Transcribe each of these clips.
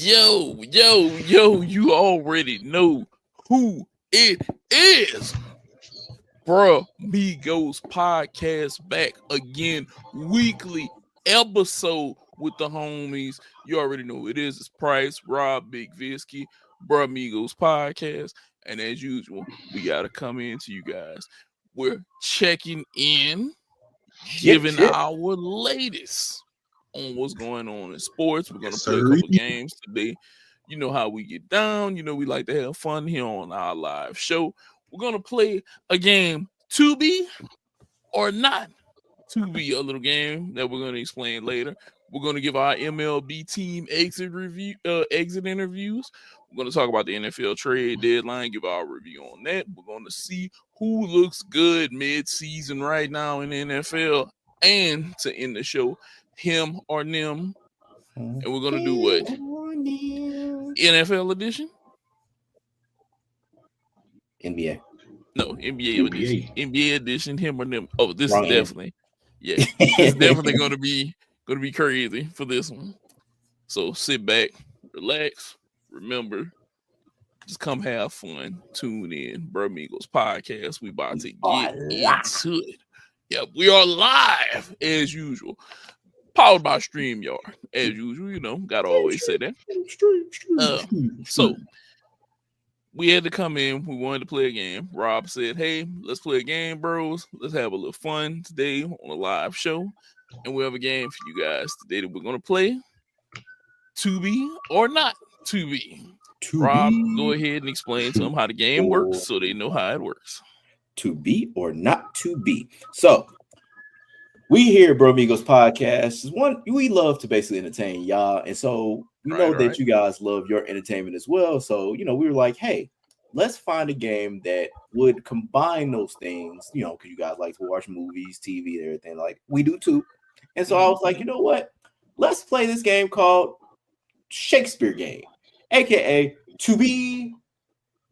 Yo, you already know who it is. Brah Migos podcast back again, weekly episode with the homies. You already know who it is. It's Price, Rob, Big Visky, Brah Migos podcast. And as usual, we got to come in to you guys. We're checking in, giving our latest on what's going on in sports. We're going to play a couple games today. You know how we get down. You know we like to have fun here on our live show. We're going to play a game, Tubi or Not Tubi, a little game that we're going to explain later. We're going to give our MLB team exit interviews. We're going to talk about the NFL trade deadline, give our review on that. We're going to see who looks good mid-season right now in the NFL. And to end the show, him or them. And we're going to do what? NFL edition? NBA. No, NBA edition. NBA edition, him or them. Oh, this is definitely, it's definitely gonna be crazy for this one. So sit back, relax, remember, just come have fun, tune in. Brah Migos podcast. We about to get into it. Yeah, we are live as usual. Powered by StreamYard, as usual. You know, gotta always say that. So we had to come in. We wanted to play a game. Rob said, hey, let's play a game, bros. Let's have a little fun today on a live show. And we have a game for you guys today that we're going to play. Tubi or Not Tubi. Rob, go ahead and explain to them how the game works so they know how it works. Tubi or Not Tubi. So, we here at Brah Migos podcast. We love to basically entertain y'all. And so, we know that you guys love your entertainment as well. So, we were like, hey, let's find a game that would combine those things, because you guys like to watch movies, TV, and everything. Like, we do too. And so I was like, you know what? Let's play this game called Shakespeare Game, aka Tubi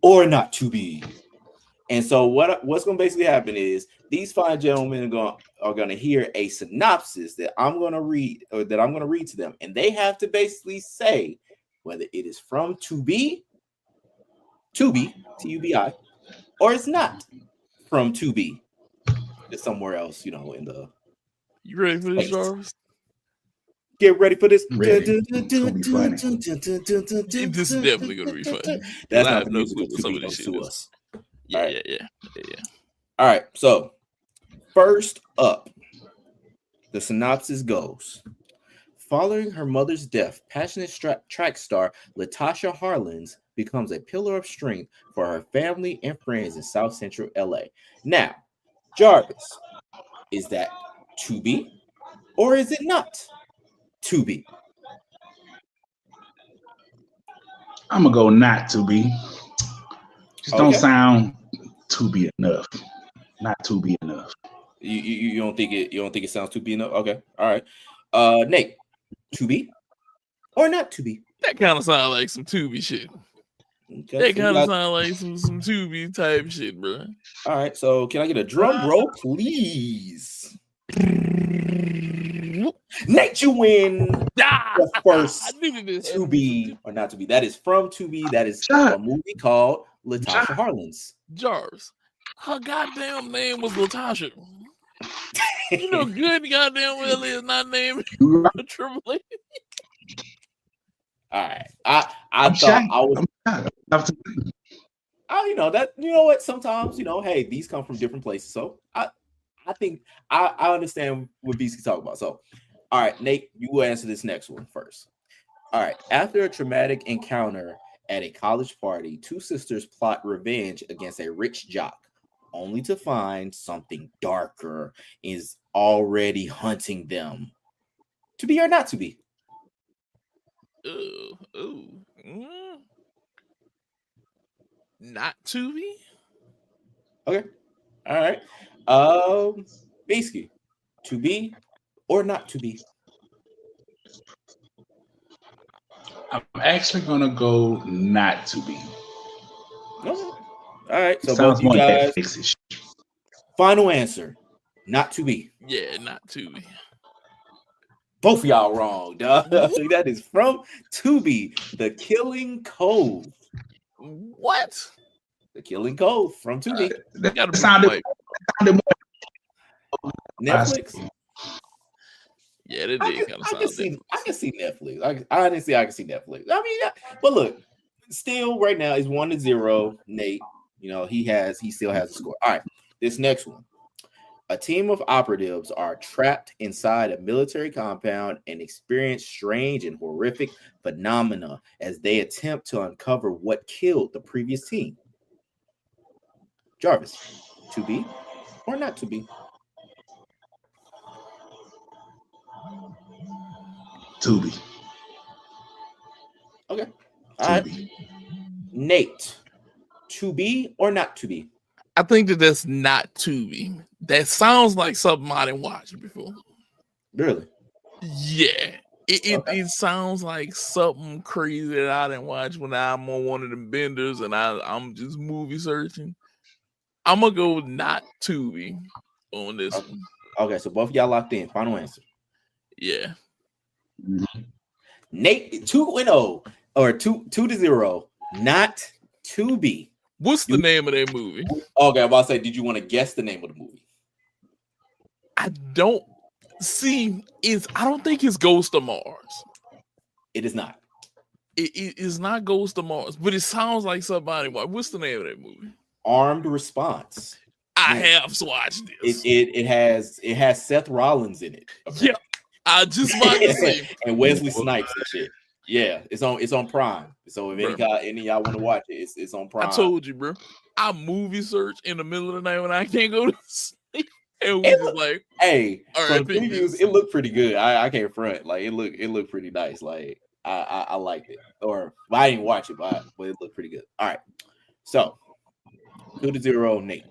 or Not Tubi. And so what's going to basically happen is these fine gentlemen are going to hear a synopsis that I'm going to read to them. And they have to basically say whether it is from Tubi, T-U-B-I, or it's not from Tubi. It's somewhere else, in the... You ready for this, Jarvis? Get ready for this. Ready. This is definitely going to be fun. That's not the music that Tubi goes to us. Yeah. All right, so first up, the synopsis goes: following her mother's death, passionate track star Latasha Harlins becomes a pillar of strength for her family and friends in South Central LA. Now, Jarvis, is that Tubi or is it not Tubi? I'm gonna go Not Tubi. Just don't sound Tubi enough. Not Tubi enough. You don't think it sounds Tubi enough? Okay, all right. Nate, Tubi or not Tubi? That kind of sounds like some Tubi shit. Okay, that kind of sounds like some Tubi type shit, bro. All right, so can I get a drum roll, please? Nate, you win the first Tubi or not Tubi. That is from Tubi. That is a movie called Latasha Harlins. Jarvis. Her goddamn name was Latasha. You know good goddamn well is not named Triple A. All right. I thought I was you know what? Sometimes, hey, these come from different places. So I think I understand what BC talk about. So, all right, Nate, you will answer this next one first. All right. After a traumatic encounter at a college party, two sisters plot revenge against a rich jock, only to find something darker is already hunting them. Tubi or not Tubi? Not Tubi? Okay. All right. Basically, Tubi or not Tubi? I'm actually gonna go Not Tubi. Okay. All right. So sounds both you guys, Netflix-ish. final answer, not Tubi. Yeah, not Tubi. Both of y'all wrong, dog. That is from Tubi, The Killing Cove. What? The Killing Cove from Tubi. That sounded more Netflix. Yeah, that did kind of sound different. I can see Netflix. I can see Netflix. I mean, but look, still right now it's 1-0. Nate, he still has a score. All right, this next one. A team of operatives are trapped inside a military compound and experience strange and horrific phenomena as they attempt to uncover what killed the previous team. Jarvis, to be or not to be? Tubi. Okay. All right. Nate, to be or not to be? I think that's not Tubi. That sounds like something I didn't watch before. Really? Yeah. It sounds like something crazy that I didn't watch when I'm on one of them benders and I'm just movie searching. I'm gonna go not Tubi on this one. Okay, so both of y'all locked in. Final answer. Yeah. Mm-hmm. Nate 2-0 or 2-0. Not Tubi. What's the name of that movie? Okay, I'm about to say, did you want to guess the name of the movie? I don't think it's Ghost of Mars. It is not. It is not Ghost of Mars, but it sounds like somebody. What's the name of that movie? Armed Response. I have watched this. It has Seth Rollins in it. Okay. Yeah, I just watched it. And Wesley Snipes and shit. Yeah, it's on Prime. So if any of y'all want to watch it, it's on Prime. I told you, bro. I movie search in the middle of the night when I can't go to sleep. And we just like, hey, all from right, previews, it looked pretty good. I can't front. Like it looked pretty nice. Like I liked it. Well, I didn't watch it, but it looked pretty good. All right. So 2-0, Nate.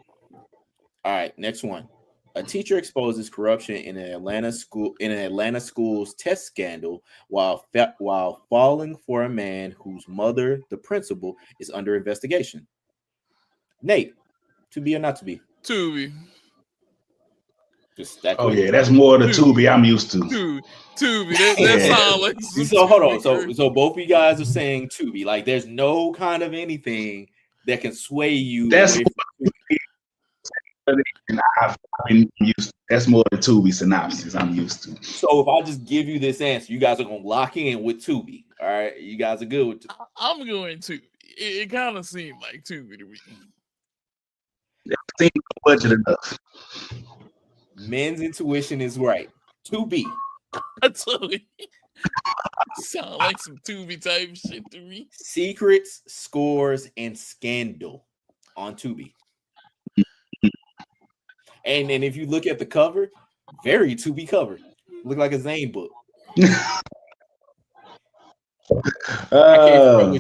All right, next one. A teacher exposes corruption in an Atlanta school's test scandal while falling for a man whose mother, the principal, is under investigation. Nate, to be or not to be? Tubi. Just that. Oh yeah, that's more the Tubi I'm used to. Tubi. That sounds like. So hold on. So both of you guys are saying Tubi. Like there's no kind of anything that can sway you. That's I've been used to. That's more the Tubi synopsis I'm used to. So if I just give you this answer, you guys are gonna lock in with Tubi. All right, you guys are good with Tubi. I'm going Tubi. It kind of seemed like Tubi to me. Seems budget enough. Men's intuition is right. Tubi. I told you. Sound like some Tubi type shit to me. Secrets, Scores, and Scandal on Tubi. And if you look at the cover, very Tubi cover. Look like a Zane book. I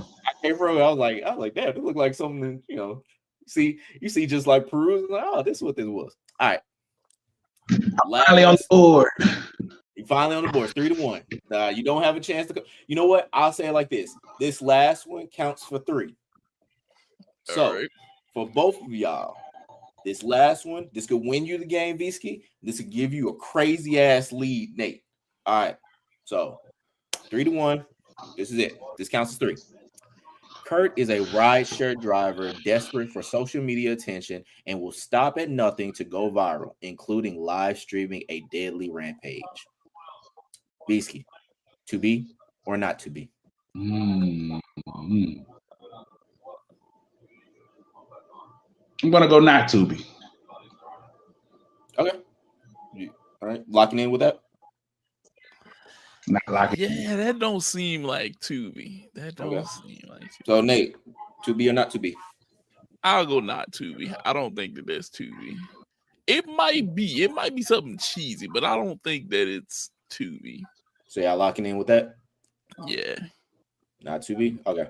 was like, damn, it looked like something, you see just like perusing, like, oh, this is what this was. All right. Finally on the board. You finally on the board. 3-1. You don't have a chance to go. You know what? I'll say it like this. This last one counts for 3. So for both of y'all, this last one, this could win you the game, Visky. This could give you a crazy ass lead, Nate. All right. So 3-1. This is it. This counts as 3. Kurt is a rideshare driver desperate for social media attention and will stop at nothing to go viral, including live streaming a deadly rampage. Visky, to be or not to be? I'm gonna go not to be. Okay. All right. Locking in with that. Not locking. Yeah, that don't seem like Tubi. That don't seem like Tubi. So Nate, to be or not to be? I'll go not Tubi. I don't think that that's Tubi. It might be something cheesy, but I don't think that it's Tubi. So y'all locking in with that? Yeah. Not Tubi? Okay.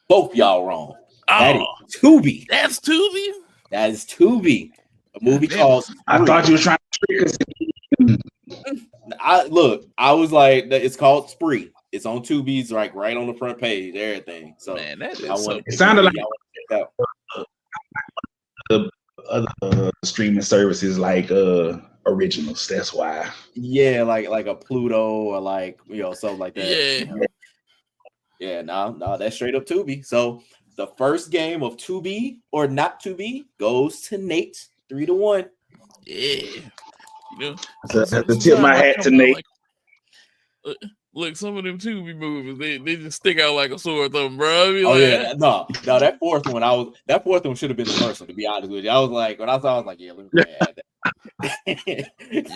Both y'all wrong. Oh, that is Tubi. That's Tubi? That is Tubi. A movie called Spree. I thought you were trying to trick us. I was like, it's called Spree. It's on Tubi's, like right on the front page, everything. So man, that is it sounded like other streaming services like originals. That's why. Yeah, like a Pluto or like something like that. Yeah. Yeah, no, that's straight up Tubi. So the first game of Tubi or Not Tubi goes to Nate 3-1. Yeah. To tip my hat to Nate. Look, some of them Tubi movies, they just stick out like a sore thumb, bro. Yeah, no, that fourth one should have been the first one, to be honest with you. I was like, when I saw, I was like, yeah, let me add that. I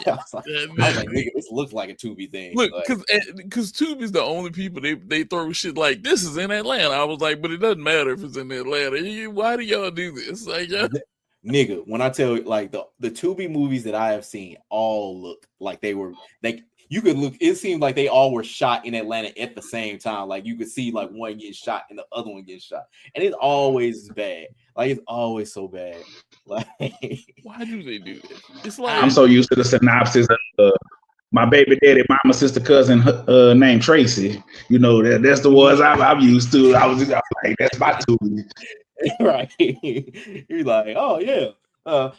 was like, nigga, this looks like a Tubi thing. Look, because Tubi's the only people they throw shit like this is in Atlanta. I was like, but it doesn't matter if it's in Atlanta. Why do y'all do this? Like, nigga, when I tell you, like the Tubi movies that I have seen all look like they were like. You could look, it seemed like they all were shot in Atlanta at the same time. Like you could see like one getting shot and the other one getting shot. And it's always bad. Like it's always so bad. Like why do they do this? It's like I'm so used to the synopsis of my baby daddy, mama, sister, cousin named Tracy. That's the ones I'm used to. I was like, that's my Tubi. Right. You're like, oh yeah.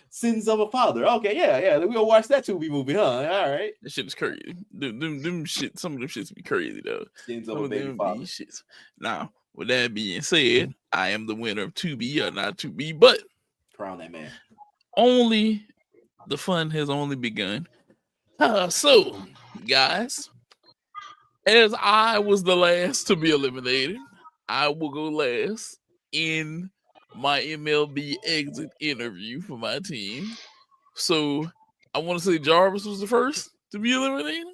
Sins of a Father. Okay, yeah. We're gonna watch that Tubi movie, huh? All right. That shit is crazy. Them shit, some of them shits be crazy though. Sins of a baby father. Now, with that being said, I am the winner of Tubi or Not Tubi, but crown that man. Only the fun has only begun. So, guys, as I was the last to be eliminated, I will go last in my MLB exit interview for my team. So I want to say Jarvis was the first to be eliminated.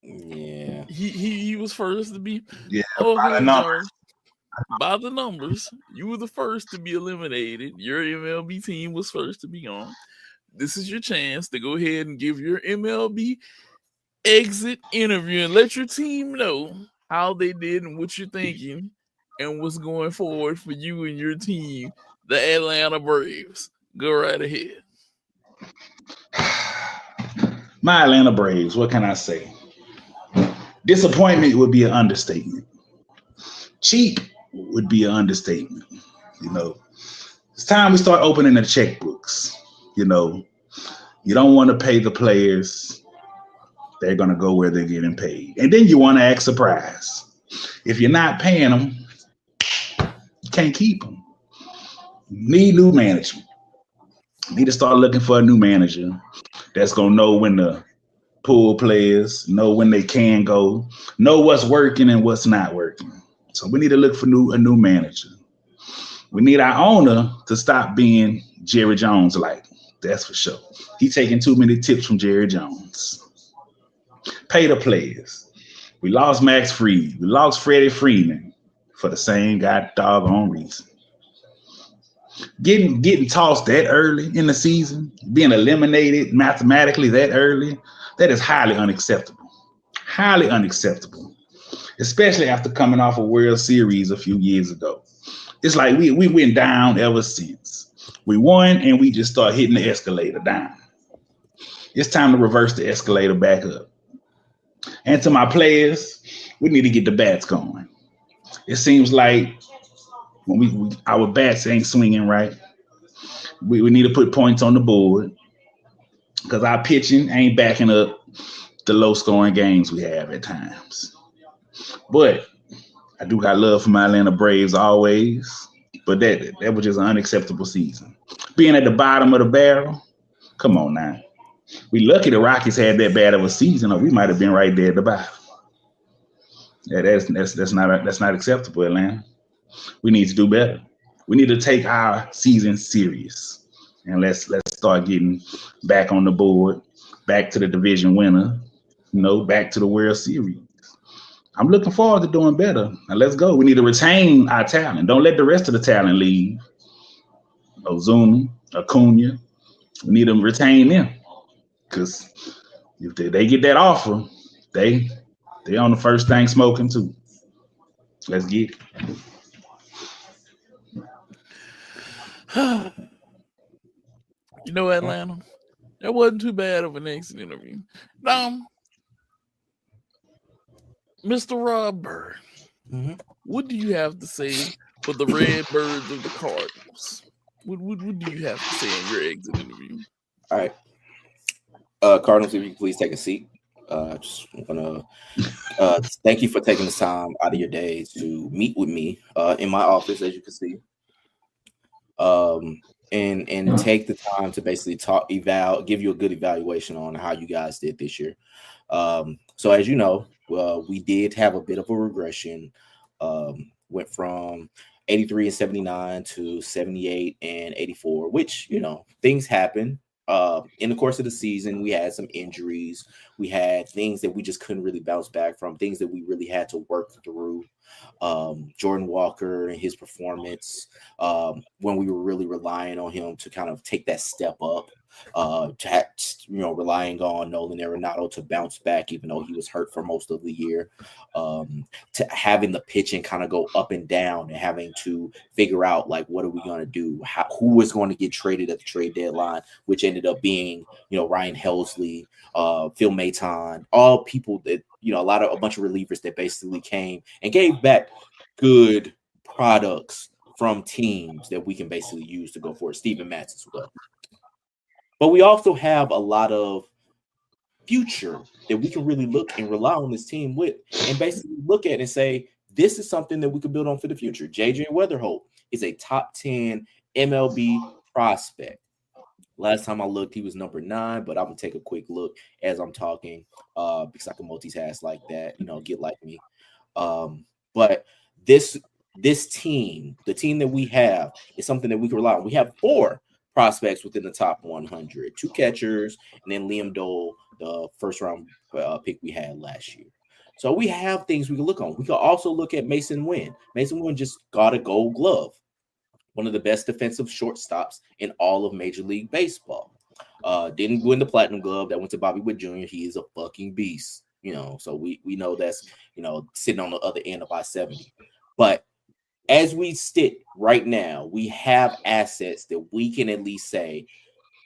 Yeah, he was first to be. Yeah, by the numbers, you were the first to be eliminated. Your MLB team was first to be gone. This is your chance to go ahead and give your MLB exit interview and let your team know how they did and what you're thinking. And what's going forward for you and your team, the Atlanta Braves. Go right ahead. My Atlanta Braves, what can I say? Disappointment would be an understatement. Cheap would be an understatement. It's time we start opening the checkbooks. You don't want to pay the players. They're going to go where they're getting paid. And then you want to act surprised. If you're not paying them, can't keep them. Need new management. Need to start looking for a new manager that's gonna know when to pull players, know when they can go, know what's working and what's not working. So we need to look for a new manager. We need our owner to stop being Jerry Jones like. That's for sure. He's taking too many tips from Jerry Jones. Pay the players. We lost Max Fried. We lost Freddie Freeman. For the same doggone reason. Getting tossed that early in the season, being eliminated mathematically that early, that is highly unacceptable. Highly unacceptable. Especially after coming off a World Series a few years ago. It's like we went down ever since. We won and we just start hitting the escalator down. It's time to reverse the escalator back up. And to my players, we need to get the bats going. It seems like when our bats ain't swinging right. We need to put points on the board because our pitching ain't backing up the low-scoring games we have at times. But I do got love for my Atlanta Braves always, but that was just an unacceptable season. Being at the bottom of the barrel, come on now. We lucky the Rockies had that bad of a season, or we might have been right there at the bottom. Yeah, that's not acceptable, Atlanta. We need to do better. We need to take our season serious, and let's start getting back on the board, back to the division winner, back to the World Series. I'm looking forward to doing better. Now let's go. We need to retain our talent. Don't let the rest of the talent leave. Ozuna, Acuna, we need to retain them because if they get that offer, they on the first thing smoking too. Let's get it. Atlanta, that wasn't too bad of an exit interview. Now, Mr. Rob Bird, what do you have to say for the Redbirds of the Cardinals? What do you have to say in your exit interview? All right. Cardinals, if you can please take a seat. Just want to thank you for taking the time out of your day to meet with me in my office, as you can see. And take the time to basically give you a good evaluation on how you guys did this year. So as you know, we did have a bit of a regression. Went from 83 and 79 to 78 and 84, which, things happen. In the course of the season, we had some injuries. We had things that we just couldn't really bounce back from, things that we really had to work through. Jordan Walker and his performance, when we were really relying on him to kind of take that step up, relying on Nolan Arenado to bounce back, even though he was hurt for most of the year, to having the pitching kind of go up and down and having to figure out, like, what are we going to do? Who is going to get traded at the trade deadline, which ended up being, Ryan Helsley, Phil Maton, all people that, a bunch of relievers that basically came and gave back good products from teams that we can basically use to go forward. Steven Matz as well. But we also have a lot of future that we can really look and rely on this team with, and basically look at and say, this is something that we can build on for the future. JJ Weatherholt is a top 10 MLB prospect. Last time I looked, he was number 9, but I'm going to take a quick look as I'm talking because I can multitask like that, get like me. But this team, the team that we have, is something that we can rely on. We have 4 prospects within the top 100, 2 catchers, and then Liam Dole, the first round pick we had last year. So we have things we can look on. We can also look at Mason Wynn. Mason Wynn just got a Gold Glove, one of the best defensive shortstops in all of Major League Baseball. Didn't win the Platinum Glove. That went to Bobby Witt Jr. He is a fucking beast, so we know that's, sitting on the other end of I-70. But as we sit right now, we have assets that we can at least say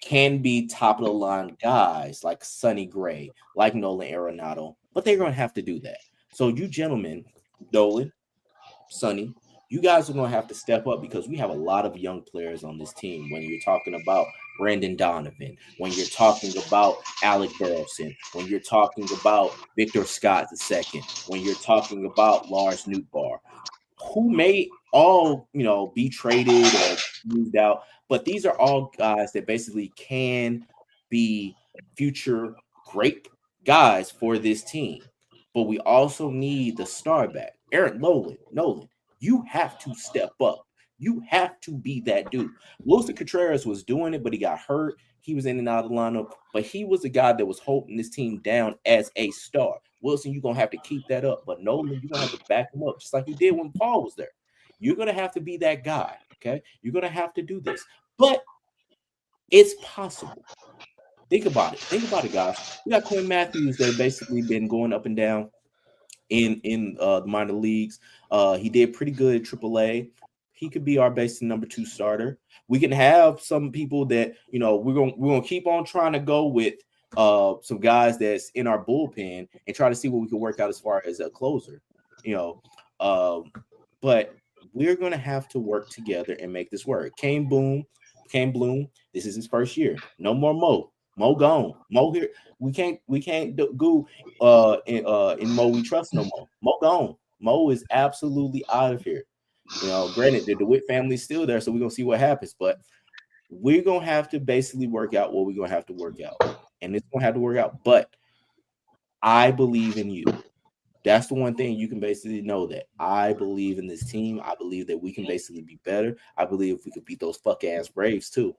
can be top of the line guys like Sonny Gray, like Nolan Arenado, but they're going to have to do that. So you gentlemen, Nolan, Sonny, you guys are going to have to step up because we have a lot of young players on this team. When you're talking about Brandon Donovan, when you're talking about Alec Burleson, when you're talking about Victor Scott II, when you're talking about Lars Nootbaar, who may all, be traded or moved out, but these are all guys that basically can be future great guys for this team. But we also need the star back. Nolan, you have to step up. You have to be that dude. Wilson Contreras was doing it, but he got hurt. He was in and out of the lineup, but he was a guy that was holding this team down as a star. Wilson, you're going to have to keep that up. But Nolan, you're going to have to back him up, just like you did when Paul was there. You're going to have to be that guy, okay? You're going to have to do this. But it's possible. Think about it, guys. We got Quinn Matthews that basically been going up and down in the minor leagues. He did pretty good at AAA. He could be our basic number 2 starter. We can have some people that, we're gonna keep on trying to go with some guys that's in our bullpen and try to see what we can work out as far as a closer, but we're going to have to work together and make this work. Kane Bloom, this is his first year. No more Mo gone. Mo here. We can't go in Mo we trust no more. Mo gone. Mo is absolutely out of here. Granted, the DeWitt family's still there, so we're going to see what happens, but we're going to have to basically work out what we're going to have to work out. And it's going to have to work out. But I believe in you. That's the one thing you can basically know, that I believe in this team. I believe that we can basically be better. I believe we could beat those fuck-ass Braves, too.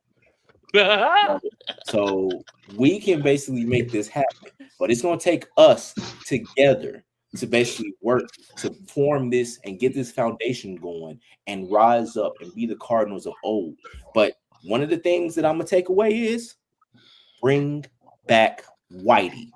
So we can basically make this happen. But it's going to take us together to basically work to form this and get this foundation going and rise up and be the Cardinals of old. But one of the things that I'm going to take away is bring back Whitey.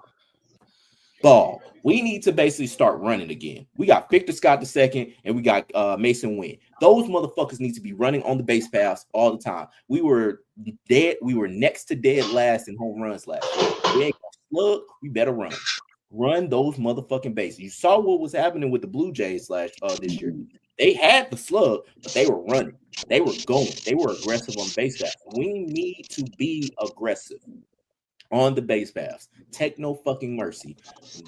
Ball. We need to basically start running again. We got Victor Scott II and we got Mason Wynn. Those motherfuckers need to be running on the base paths all the time. We were dead. We were next to dead last in home runs last year. We ain't gonna slug. We better run. Run those motherfucking bases. You saw what was happening with the Blue Jays this year. They had the slug, but they were running. They were going. They were aggressive on base paths. We need to be aggressive. on the base paths. Take no fucking mercy.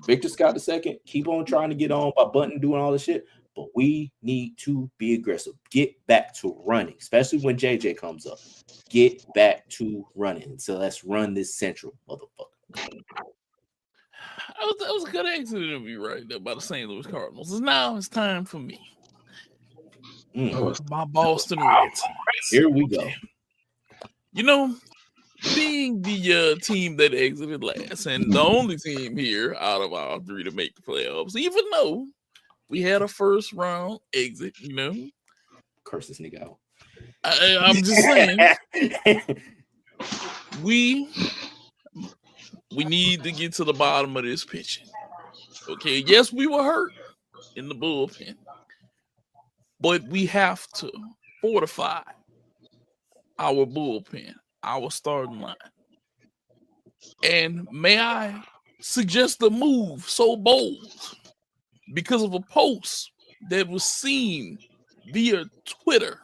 Victor Scott II, keep on trying to get on by Bunting doing all the shit, but we need to be aggressive. Get back to running, especially when JJ comes up. Get back to running. So let's run this central, motherfucker. That was a good exit interview right there by the St. Louis Cardinals. Now it's time for me. My Boston Red Sox. Here we go. You know, being the team that exited last and the only team here out of our three to make the playoffs, even though we had a first round exit, you know. Curse this nigga out. I'm just saying, we need to get to the bottom of this pitching. Okay, yes, we were hurt in the bullpen, but we have to fortify our bullpen, our starting line. And may I suggest a move so bold because of a post that was seen via Twitter.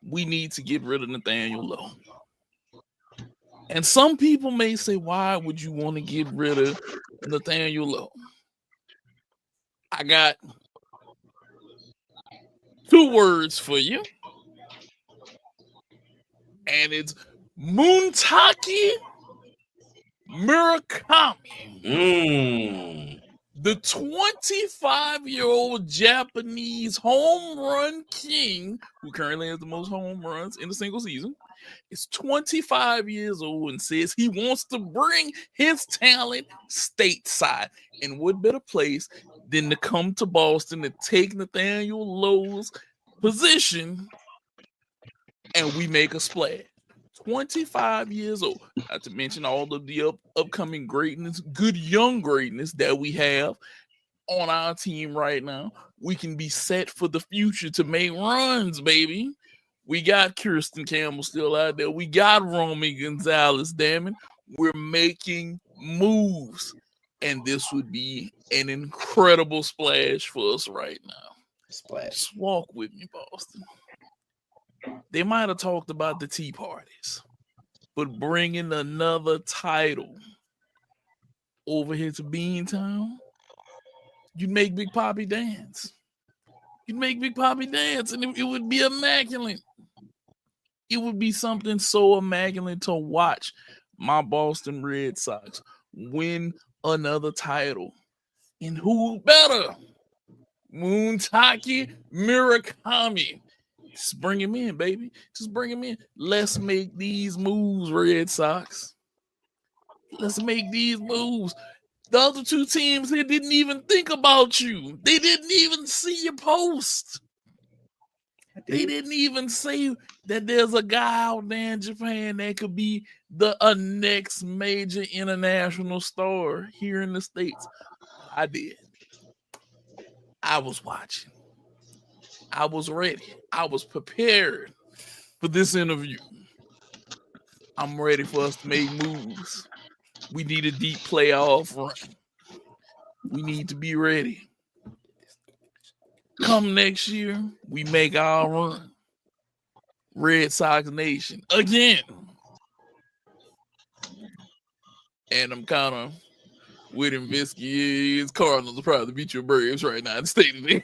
We need to get rid of Nathaniel Lowe. And some people may say, why would you want to get rid of Nathaniel Lowe? I got 2 words for you. And it's Muntaki Murakami. The 25-year-old Japanese home run king, who currently has the most home runs in a single season, is 25 years old and says he wants to bring his talent stateside. And what better place than to come to Boston to take Nathaniel Lowe's position and we make a splash. 25 years old. Not to mention all of the upcoming greatness, good young greatness that we have on our team right now. We can be set for the future to make runs, baby. We got Kirsten Campbell still out there. We got Romy Gonzalez, damn it. We're making moves. And this would be an incredible splash for us right now. Splash. Just walk with me, Boston. They might have talked about the tea parties, but bringing another title over here to Beantown, you'd make Big Papi dance. You'd make Big Papi dance, and it would be immaculate. It would be something so immaculate to watch my Boston Red Sox win another title. And who better? Muntaki Murakami. Just bring him in, baby. Just bring him in. Let's make these moves, Red Sox. Let's make these moves. The other 2 teams, they didn't even think about you. They didn't even see your post. They didn't even say that there's a guy out there in Japan that could be the next major international star here in the States. I did. I was watching. I was ready. I was prepared for this interview. I'm ready for us to make moves. We need a deep playoff run. We need to be ready. Come next year, we make our run. Red Sox Nation again. And I'm kind of with him, Visky. Cardinals will probably beat your Braves right now in the state of it.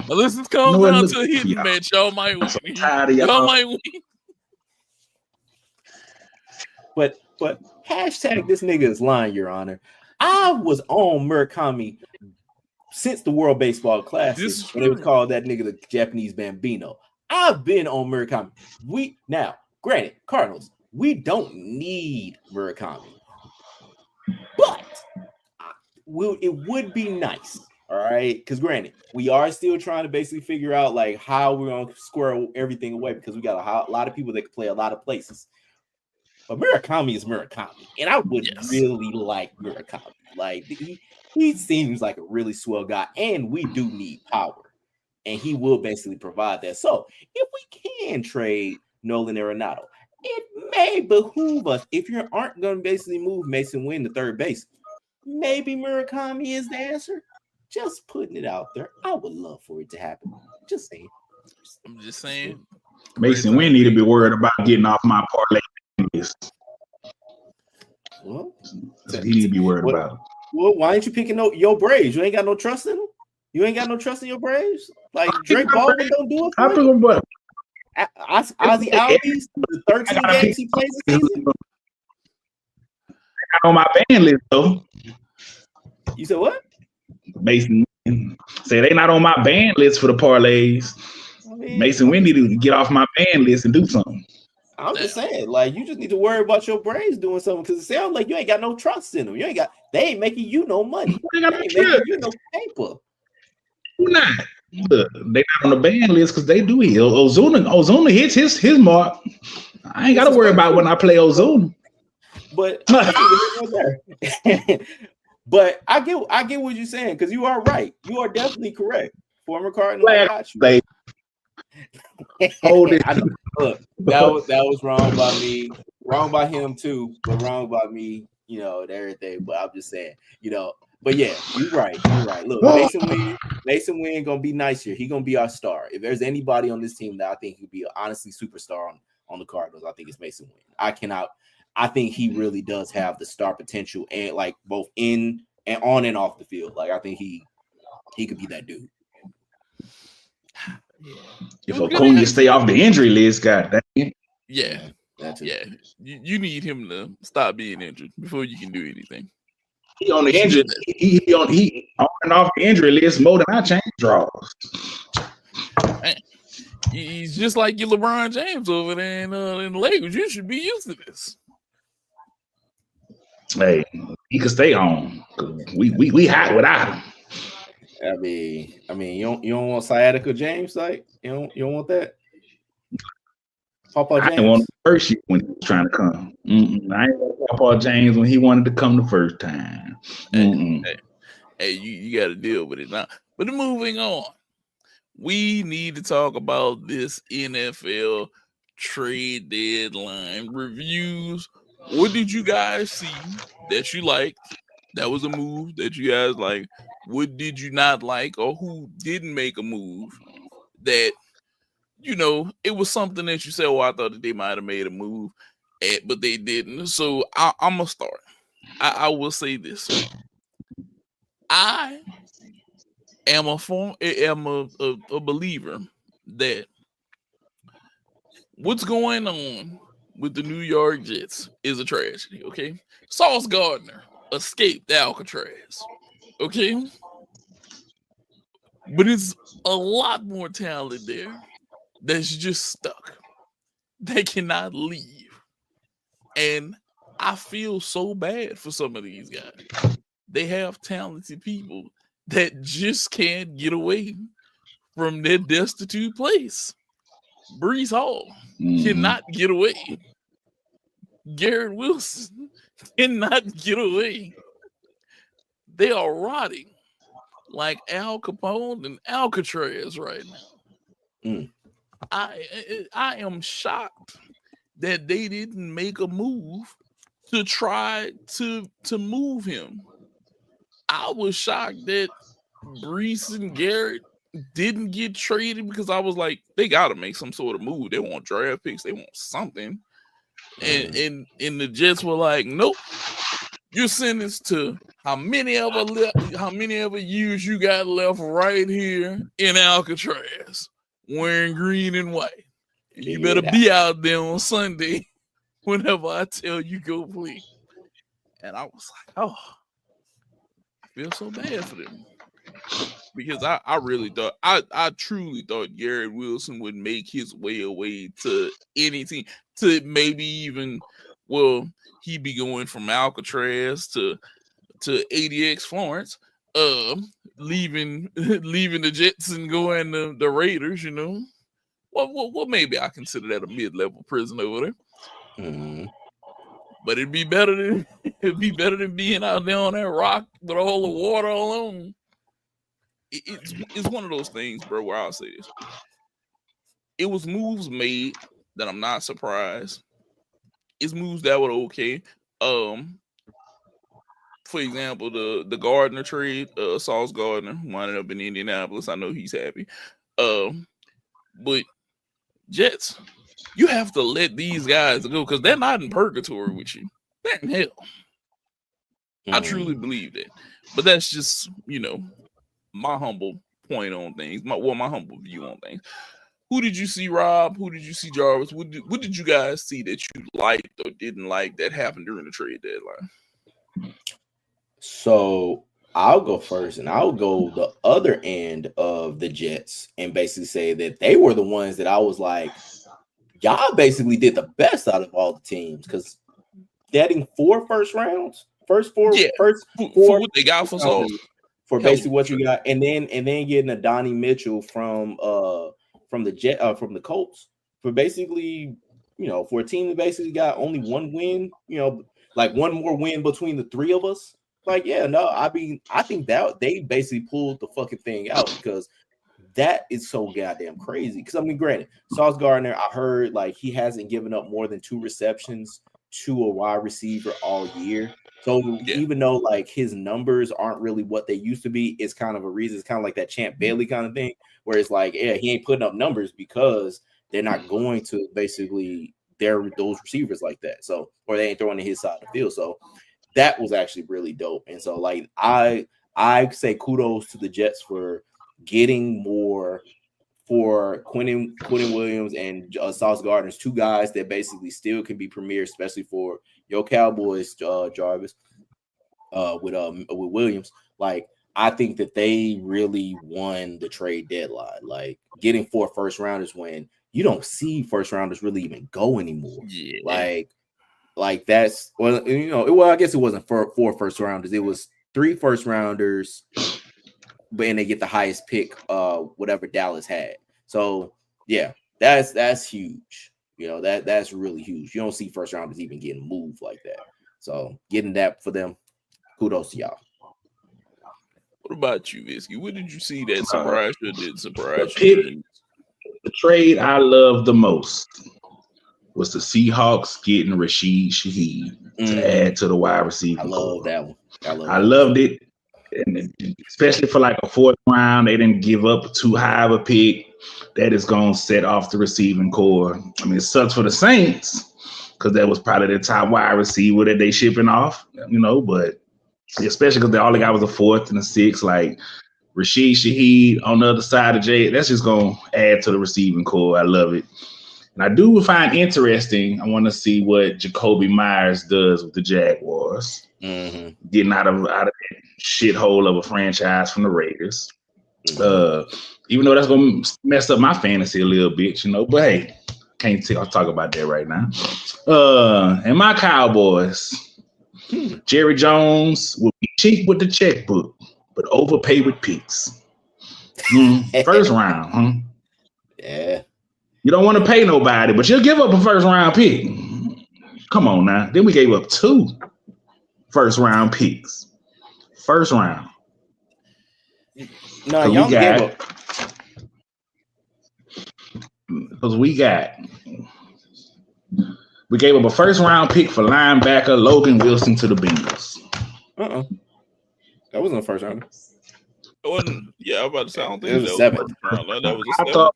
Unless it's comes down to a hidden match, y'all might win. Y'all might win. But hashtag this nigga is lying, Your Honor. I was on Murakami since the World Baseball Classic when they would call that nigga the Japanese Bambino. I've been on Murakami. Granted, Cardinals, we don't need Murakami, but it would be nice, all right? Because granted, we are still trying to basically figure out like how we're gonna square everything away because we got a lot of people that can play a lot of places. But Murakami is Murakami, and I would really like Murakami. Like he seems like a really swell guy, and we do need power, and he will basically provide that. So if we can trade Nolan Arenado, it may behoove us if you aren't going to basically move Mason Wynn to third base. Maybe Murakami is the answer. Just putting it out there. I would love for it to happen. Just saying. I'm just saying. Mason Wynn need to be worried about getting off my parlay list. Well, That's what he need to be worried about. Well, why ain't you picking your Braves? You ain't got no trust in them? You ain't got no trust in your Braves? Like Drake Baldwin don't do it for you? Ozzy Albies, the 13 games he plays this season? On my ban list, though. You said what? Mason say they not on my ban list for the parlays. I mean, Mason Wynn need to get off my ban list and do something. I'm just saying, like, you just need to worry about your Braves doing something because it sounds like you ain't got no trust in them. They ain't making you no money. They ain't making you no paper. Nah, look, they not on the ban list because they do it. Ozuna hits his mark. I ain't got to worry about when I play Ozuna. But but I get what you're saying because you are right. You are definitely correct. Former Cardinal, I got you. Hold it. Look, that was wrong by me, wrong by him too, but wrong by me, and everything. But I'm just saying, But yeah, you're right. Look, Mason Wynn gonna be nice here. He gonna be our star. If there's anybody on this team that I think could be an honestly superstar on the Cardinals, I think it's Mason Wynn. I think he really does have the star potential and like both in and on and off the field. Like I think he could be that dude. If Acuna stay off the injury list, goddamn. Yeah. You need him to stop being injured before you can do anything. He on the injury. He on and off the injury list more than I change draws. Man, he's just like your LeBron James over there in the Lakers. You should be used to this. Hey, he could stay home. We hot without him. I mean, you don't want sciatica James, like you don't want that. Papa James. I didn't want the first year when he was trying to come. I ain't want Papa James when he wanted to come the first time. Hey, you got to deal with it now. But moving on, we need to talk about this NFL trade deadline reviews. What did you guys see that you liked? That was a move that you guys like. What did you not like, or who didn't make a move that, it was something that you said, oh, I thought that they might have made a move, but they didn't. So I'm going to start. I will say this. I am a believer that what's going on with the New York Jets is a tragedy, okay? Sauce Gardner escaped Alcatraz, okay? But it's a lot more talent there that's just stuck. They cannot leave. And I feel so bad for some of these guys. They have talented people that just can't get away from their destitute place. Breece Hall cannot get away. Garrett Wilson cannot get away. They are rotting like Al Capone and Alcatraz right now. I am shocked that they didn't make a move to try to move him. I was shocked that Breece and Garrett didn't get traded because I was like, they got to make some sort of move. They want draft picks. They want something. And the Jets were like, nope. You're sentenced to how many ever years you got left right here in Alcatraz wearing green and white. And you better be out there on Sunday whenever I tell you go play. And I was like, oh, I feel so bad for them. Because I really thought, I truly thought Garrett Wilson would make his way away to any team, to maybe even, he'd be going from Alcatraz to ADX Florence, leaving the Jets and going to the Raiders, Well, maybe I consider that a mid-level prison over there. Mm-hmm. But it'd be better than being out there on that rock with all the water alone. It's one of those things, bro, where I'll say this. It was moves made that I'm not surprised. It's moves that were okay. For example, the Gardner trade, Sauce Gardner winded up in Indianapolis. I know he's happy. But Jets, you have to let these guys go because they're not in purgatory with you. They're in hell. I truly believe that. But that's just, my humble point on things. My humble view on things. Who did you see, Rob? Who did you see, Jarvis? What did you guys see that you liked or didn't like that happened during the trade deadline? So I'll go first, and I'll go the other end of the Jets and basically say that they were the ones that I was like, y'all basically did the best out of all the teams because getting 4 first rounds, first four for what they got for Sauce. For basically what you got, and then getting a Donnie Mitchell from the Colts for basically, for a team that basically got only 1 win, like 1 more win between the 3 of us. Like, yeah, no, I think that they basically pulled the fucking thing out because that is so goddamn crazy. Because granted, Sauce Gardner, I heard like he hasn't given up more than 2 receptions to a wide receiver all year. So even though like his numbers aren't really what they used to be, it's kind of a reason. It's kind of like that Champ Bailey kind of thing, where it's like, yeah, he ain't putting up numbers because they're not going to basically those receivers like that. So, or they ain't throwing to his side of the field. So that was actually really dope. And so like I say kudos to the Jets for getting more for Quentin Williams and Sauce Gardner's 2 guys that basically still can be premier, especially for your Cowboys, Jarvis, with Williams. Like, I think that they really won the trade deadline. Like, getting 4 first rounders when you don't see first rounders really even go anymore. Yeah. Like that's I guess it wasn't 4 first rounders. It was 3 first rounders, and they get the highest pick, whatever Dallas had. So yeah, that's huge. That's really huge. You don't see first rounders even getting moved like that. So getting that for them, kudos to y'all. What about you, Visky? What did you see that surprised you or didn't surprise you? The trade I love the most was the Seahawks getting Rashid Shaheed to add to the wide receiver. I love that one. I loved it. And especially for like a 4th round, they didn't give up too high of a pick. That is going to set off the receiving core. I mean, it sucks for the Saints because that was probably the top wide receiver that they shipping off, but especially because all they got was a 4th and a 6th, like Rashid Shaheed on the other side of Jay. That's just going to add to the receiving core. I love it. And I do find interesting, I want to see what Jacoby Myers does with the Jaguars. Getting out of that shithole of a franchise from the Raiders. Even though that's going to mess up my fantasy a little bit, but hey, I'll talk about that right now. And my Cowboys, Jerry Jones will be cheap with the checkbook, but overpay with picks. First round, huh? Yeah. You don't want to pay nobody, but you'll give up a first round pick. Come on now. Then we gave up 2 first round picks. First round. No, y'all gave up. Because we gave up a first round pick for linebacker Logan Wilson to the Bengals. That wasn't a first round. It wasn't. Yeah, I was about to say, I don't think it was a 7th. That was a 7th. I thought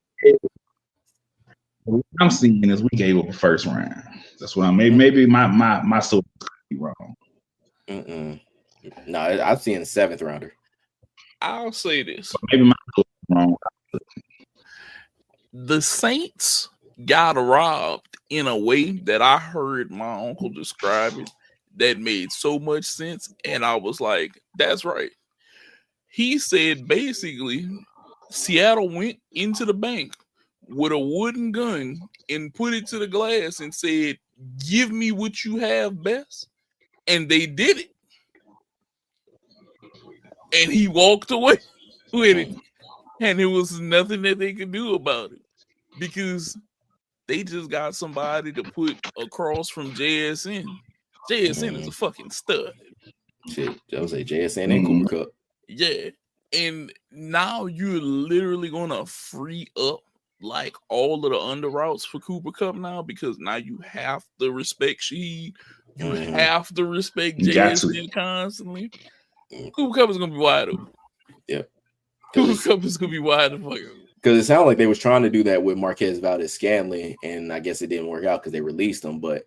what I'm seeing is we gave up a first round. That's what maybe my source could be wrong. No, I'm seeing a 7th rounder. I'll say this. Maybe my source is wrong. The Saints got robbed in a way that I heard my uncle describe it that made so much sense. And I was like, that's right. He said basically Seattle went into the bank with a wooden gun and put it to the glass and said, give me what you have best. And they did it. And he walked away with it. And there was nothing that they could do about it because they just got somebody to put across from JSN. JSN is a fucking stud. Shit, I would say JSN and Cooper Kupp. Yeah. And now you're literally going to free up like all of the under routes for Cooper Kupp now because now you have to respect Sheed. You have to respect JSN constantly. Cooper Kupp is going to be wide open. Yeah. Cooper Kupp is going to be wide open. Because it sounded like they was trying to do that with Marquez Valdez-Scantling, and I guess it didn't work out because they released him. But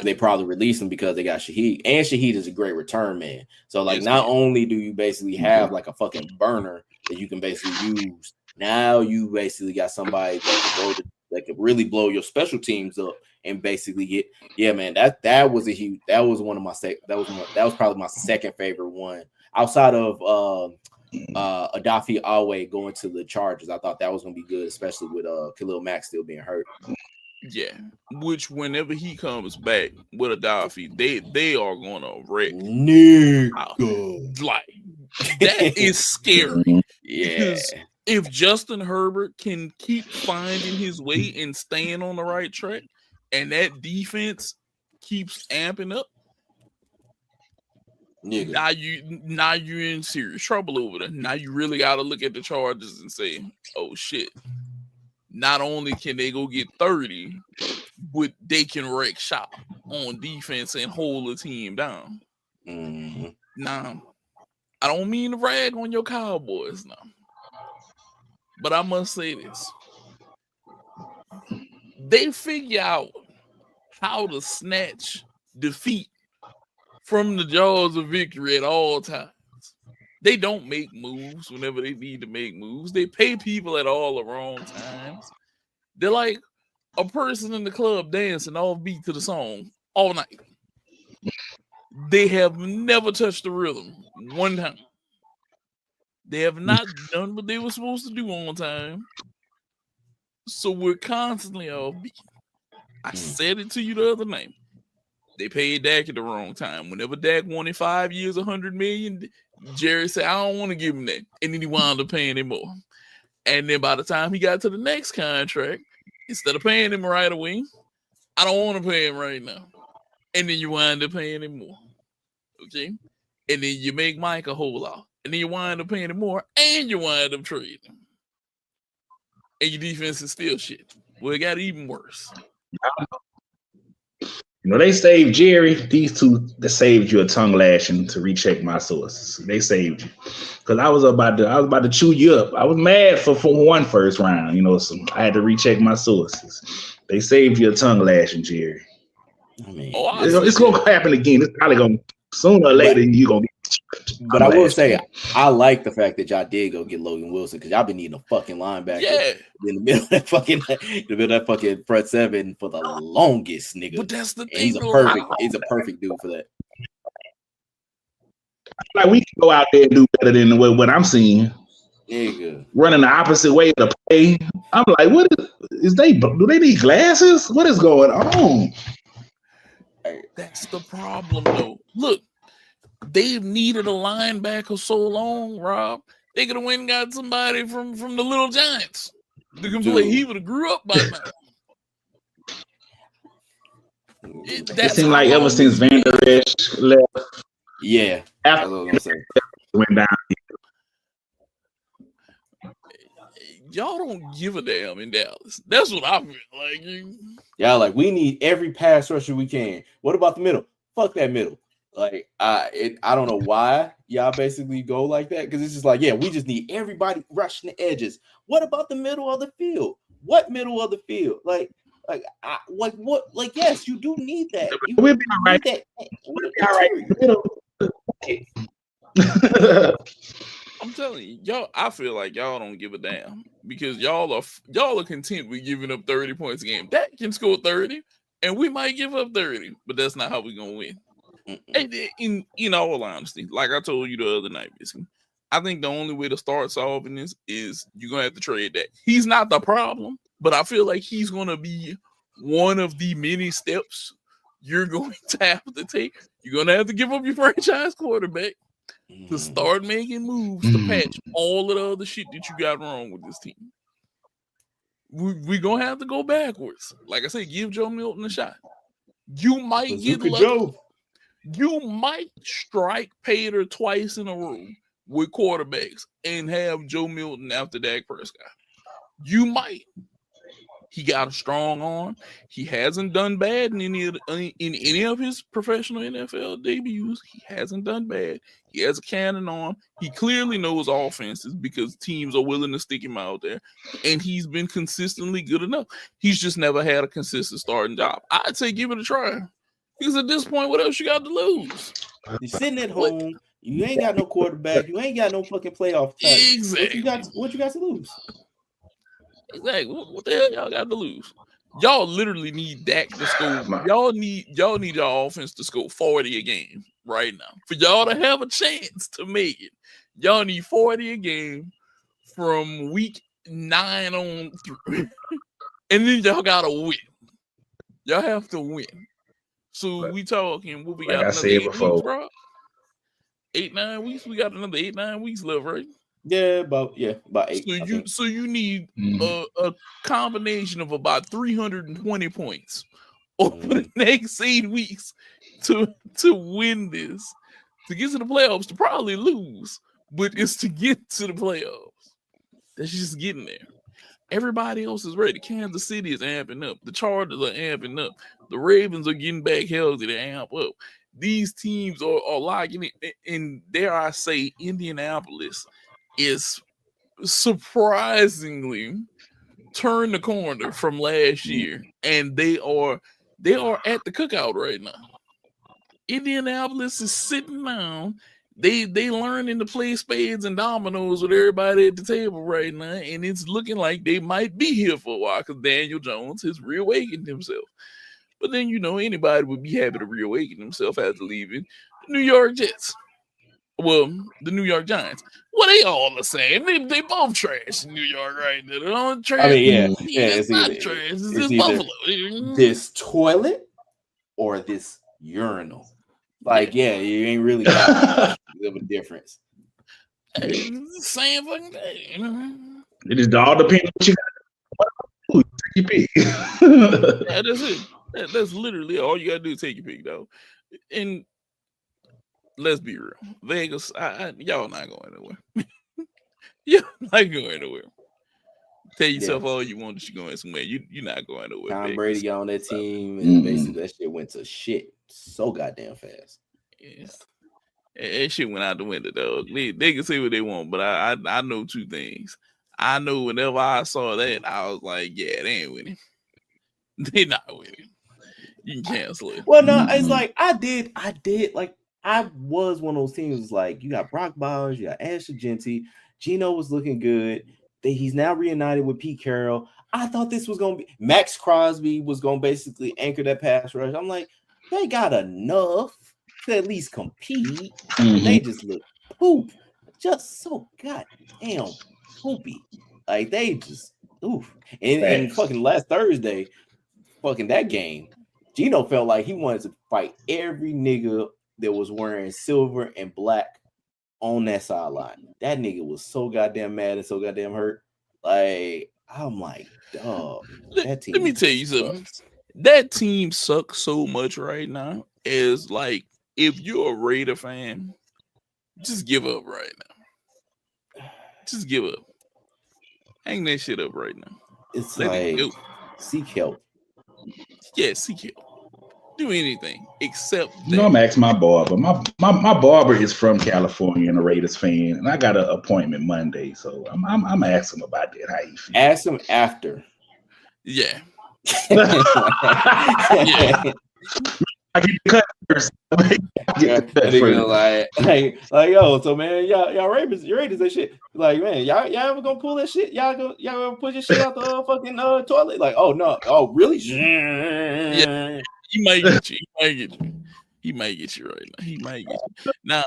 they probably released him because they got Shaheed, and Shaheed is a great return man. So like, not only do you basically have like a fucking burner that you can basically use, now you basically got somebody that could really blow your special teams up and basically get. Yeah, man, that was one of my that was probably my second favorite one outside of Adafi Awe going to the Chargers. I thought that was gonna be good, especially with Khalil Mack still being hurt. Yeah, which whenever he comes back with Adafi, they are gonna wreck. Nigga. Like, that is scary. Yeah. Because if Justin Herbert can keep finding his way and staying on the right track, and that defense keeps amping up, nigga, now you're in serious trouble over there. Now you really got to look at the Chargers and say, "Oh shit." Not only can they go get 30, but they can wreck shop on defense and hold the team down. Mm-hmm. Now, I don't mean to rag on your Cowboys now, but I must say this. They figure out how to snatch defeat from the jaws of victory at all times. They don't make moves whenever they need to make moves. They pay people at all the wrong times. They're like a person in the club dancing off beat to the song all night. They have never touched the rhythm one time. They have not done what they were supposed to do on time. So we're constantly off beat. I said it to you the other night. They paid Dak at the wrong time. Whenever Dak wanted 5 years, $100 million, Jerry said, I don't want to give him that. And then he wound up paying him more. And then by the time he got to the next contract, instead of paying him right away, I don't want to pay him right now. And then you wind up paying him more. Okay? And then you make Mike a whole lot. And then you wind up paying him more. And you wind up trading him. And your defense is still shit. Well, it got even worse. You know, they saved Jerry. These two that saved you a tongue lashing to recheck my sources. They saved you. Because I was about to chew you up. I was mad for one first round, you know, so I had to recheck my sources. They saved you a tongue lashing, Jerry. I mean, it's gonna happen again. It's probably gonna sooner or later you're gonna get. But I will say, I like the fact that y'all did go get Logan Wilson because y'all been needing a fucking linebacker in the middle of that fucking front seven for the longest, nigga. But that's the thing. He's a perfect dude for that. Like, we can go out there and do better than what I'm seeing. Nigga. Running the opposite way to play. I'm like, what is they? Do they need glasses? What is going on? That's the problem, though. Look. They've needed a linebacker so long, Rob. They could have went and got somebody from the Little Giants that can play. He would have grew up by now. It seemed like ever since Van Der Esch left. Yeah. After went down. Y'all don't give a damn in Dallas. That's what I feel like. Y'all like, we need every pass rusher we can. What about the middle? Fuck that middle. Like, I don't know why y'all basically go like that, because it's just like, yeah, we just need everybody rushing the edges. What about the middle of the field? What middle of the field? Yes, you do need that. We'll be all right. We'll be all right. I'm telling you, y'all. I feel like y'all don't give a damn because y'all are content with giving up 30 points a game. That can score 30, and we might give up 30, but that's not how we're gonna win. And in all honesty, like I told you the other night, basically, I think the only way to start solving this is you're gonna have to trade that. He's not the problem, but I feel like he's gonna be one of the many steps you're going to have to take. You're gonna have to give up your franchise quarterback to start making moves to patch all of the other shit that you got wrong with this team. We're gonna have to go backwards. Like I said, give Joe Milton a shot. You might get lucky. You might strike Pater twice in a row with quarterbacks and have Joe Milton after Dak Prescott. You might. He got a strong arm. He hasn't done bad in any of his professional NFL debuts. He hasn't done bad. He has a cannon arm. He clearly knows offenses because teams are willing to stick him out there, and he's been consistently good enough. He's just never had a consistent starting job. I'd say give it a try because at this point, what else you got to lose? You're sitting at home. You ain't got no quarterback. You ain't got no fucking playoff time. Exactly. What you got to lose? Exactly. What the hell y'all got to lose? Y'all literally need Dak to score. Y'all need your offense to score 40 a game right now. For y'all to have a chance to make it, y'all need 40 a game from week 9 on through. And then y'all gotta win. Y'all have to win. So we talking what we got, another 8 weeks, bro? 8-9 weeks. We got another 8-9 weeks left, right? Yeah, about 8. So you need a combination of about 320 points over the next 8 weeks to win this, to get to the playoffs, to probably lose, but it's to get to the playoffs. That's just getting there. Everybody else is ready. Kansas City is amping up. The Chargers are amping up. The Ravens are getting back healthy to amp up. These teams are locking it. And dare I say, Indianapolis is surprisingly turned the corner from last year, and they are at the cookout right now. Indianapolis is sitting down. They learning to play spades and dominoes with everybody at the table right now, and it's looking like they might be here for a while because Daniel Jones has reawakened himself. But then anybody would be happy to reawaken himself after leaving the New York Jets. Well, the New York Giants. Well, they all the same. They both trash in New York right now. They don't trash. I mean, it's not trash. It's just Buffalo. This toilet or this urinal. Like, you ain't really got much of a difference. It's the same fucking thing. It just all depends on what you pick. Yeah, that's it. That's literally all you gotta do. Take your pick, though. And let's be real, Vegas, y'all not going nowhere. You're not going nowhere. Tell yourself all you want that you're going somewhere. You're not going nowhere. Tom Vegas. Brady got on that team, and basically that shit went to shit so goddamn fast. Yes. That shit went out the window, though. They can say what they want, but I know 2 things. I know whenever I saw that, I was like, yeah, they ain't winning. They not winning. You can cancel it. Well, no, it's like I did. Like, I was one of those teams. Like, you got Brock Bowers, you got Ashley Genty. Geno was looking good. He's now reunited with Pete Carroll. I thought this was going to be Max Crosby was going to basically anchor that pass rush. I'm like, they got enough to at least compete. They just look poop, just so goddamn poopy. Like, they just oof. And fucking last Thursday, fucking that game, Geno felt like he wanted to fight every nigga that was wearing silver and black on that sideline. That nigga was so goddamn mad and so goddamn hurt. Like, I'm like, dog. That team. Let me tell you something. That team sucks so much right now. Is like, if you're a Raider fan, just give up right now. Just give up. Hang that shit up right now. It's like, seek help. Yeah, seek help. Do anything except that. I'm asking my barber. My barber is from California and a Raiders fan, and I got an appointment Monday, so I'm asking him about that. How he feel? Ask him after. Yeah. Yeah. I get the cut first. Like, yo, so man, y'all Raiders that shit. Like, man, y'all ever gonna pull that shit? Y'all ever push your shit out the fucking toilet? Like, oh no, oh really? Yeah. He might get you. He might get you right now. He might get you. Now,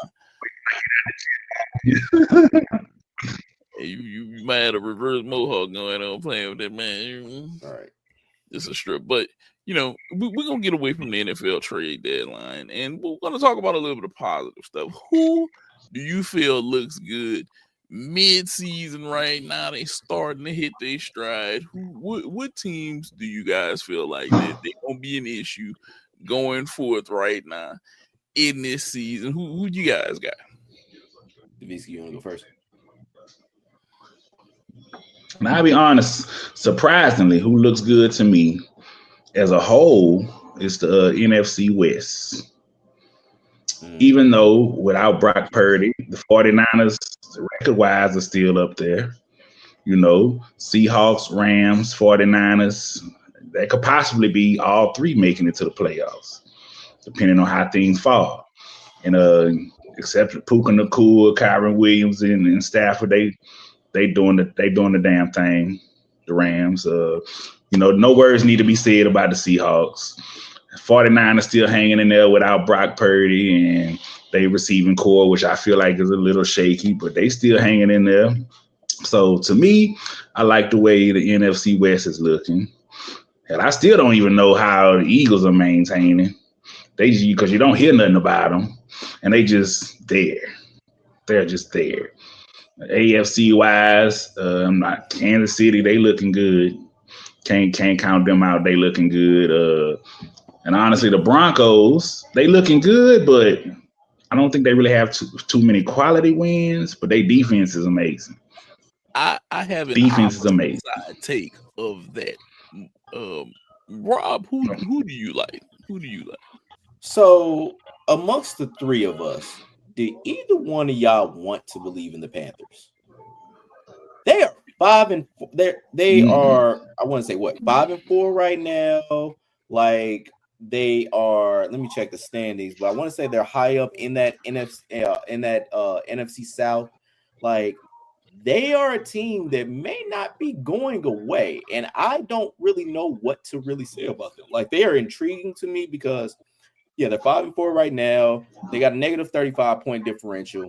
you might have a reverse mohawk going on playing with that man. All right. It's a strip. But, we're going to get away from the NFL trade deadline, and we're going to talk about a little bit of positive stuff. Who do you feel looks good mid-season right now? They starting to hit their stride. What teams do you guys feel like they're going to be an issue going forth right now in this season? Who you guys got? Davisky, you want to go first? And I'll be honest, surprisingly, who looks good to me as a whole is the NFC West. Even though without Brock Purdy, the 49ers, record-wise, are still up there. Seahawks, Rams, 49ers, that could possibly be all three making it to the playoffs, depending on how things fall. And except for Puka Nacua, Kyron Williams, and Stafford, they doing the damn thing. The Rams, no words need to be said about the Seahawks. 49ers still hanging in there without Brock Purdy, and they receiving core, which I feel like is a little shaky, but they still hanging in there. So to me, I like the way the NFC West is looking. And I still don't even know how the Eagles are maintaining. Because you don't hear nothing about them, and they just there. They're just there. AFC wise, Kansas City, they looking good. Can't count them out. They looking good. And honestly, the Broncos, they looking good, but I don't think they really have too many quality wins. But their defense is amazing. I have an defense is amazing. Take of that. Rob, who do you like? Who do you like? So amongst the three of us, did either one of y'all want to believe in the Panthers? They are 5-4. They are, I want to say what, 5-4 right now. Like they are. Let me check the standings, but I want to say they're high up in that NFC South. Like they are a team that may not be going away, and I don't really know what to really say about them. Like they are intriguing to me because. Yeah, they're 5-4 right now. They got a negative 35-point differential,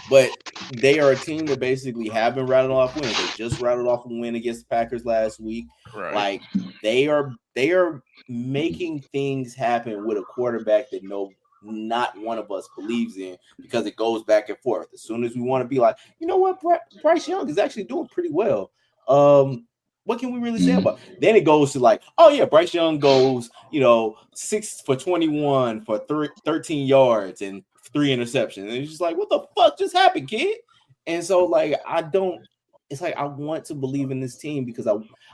but they are a team that basically have been rattling off wins. They just rattled off a win against the Packers last week. Right. Like they are making things happen with a quarterback that not one of us believes in because it goes back and forth. As soon as we want to be like, you know what, Bryce Young is actually doing pretty well. What can we really say about it? Then it goes to like, oh yeah, Bryce Young goes, 6 for 21 for 13 yards and 3 interceptions. And it's just like, what the fuck just happened, kid? And so like, I want to believe in this team because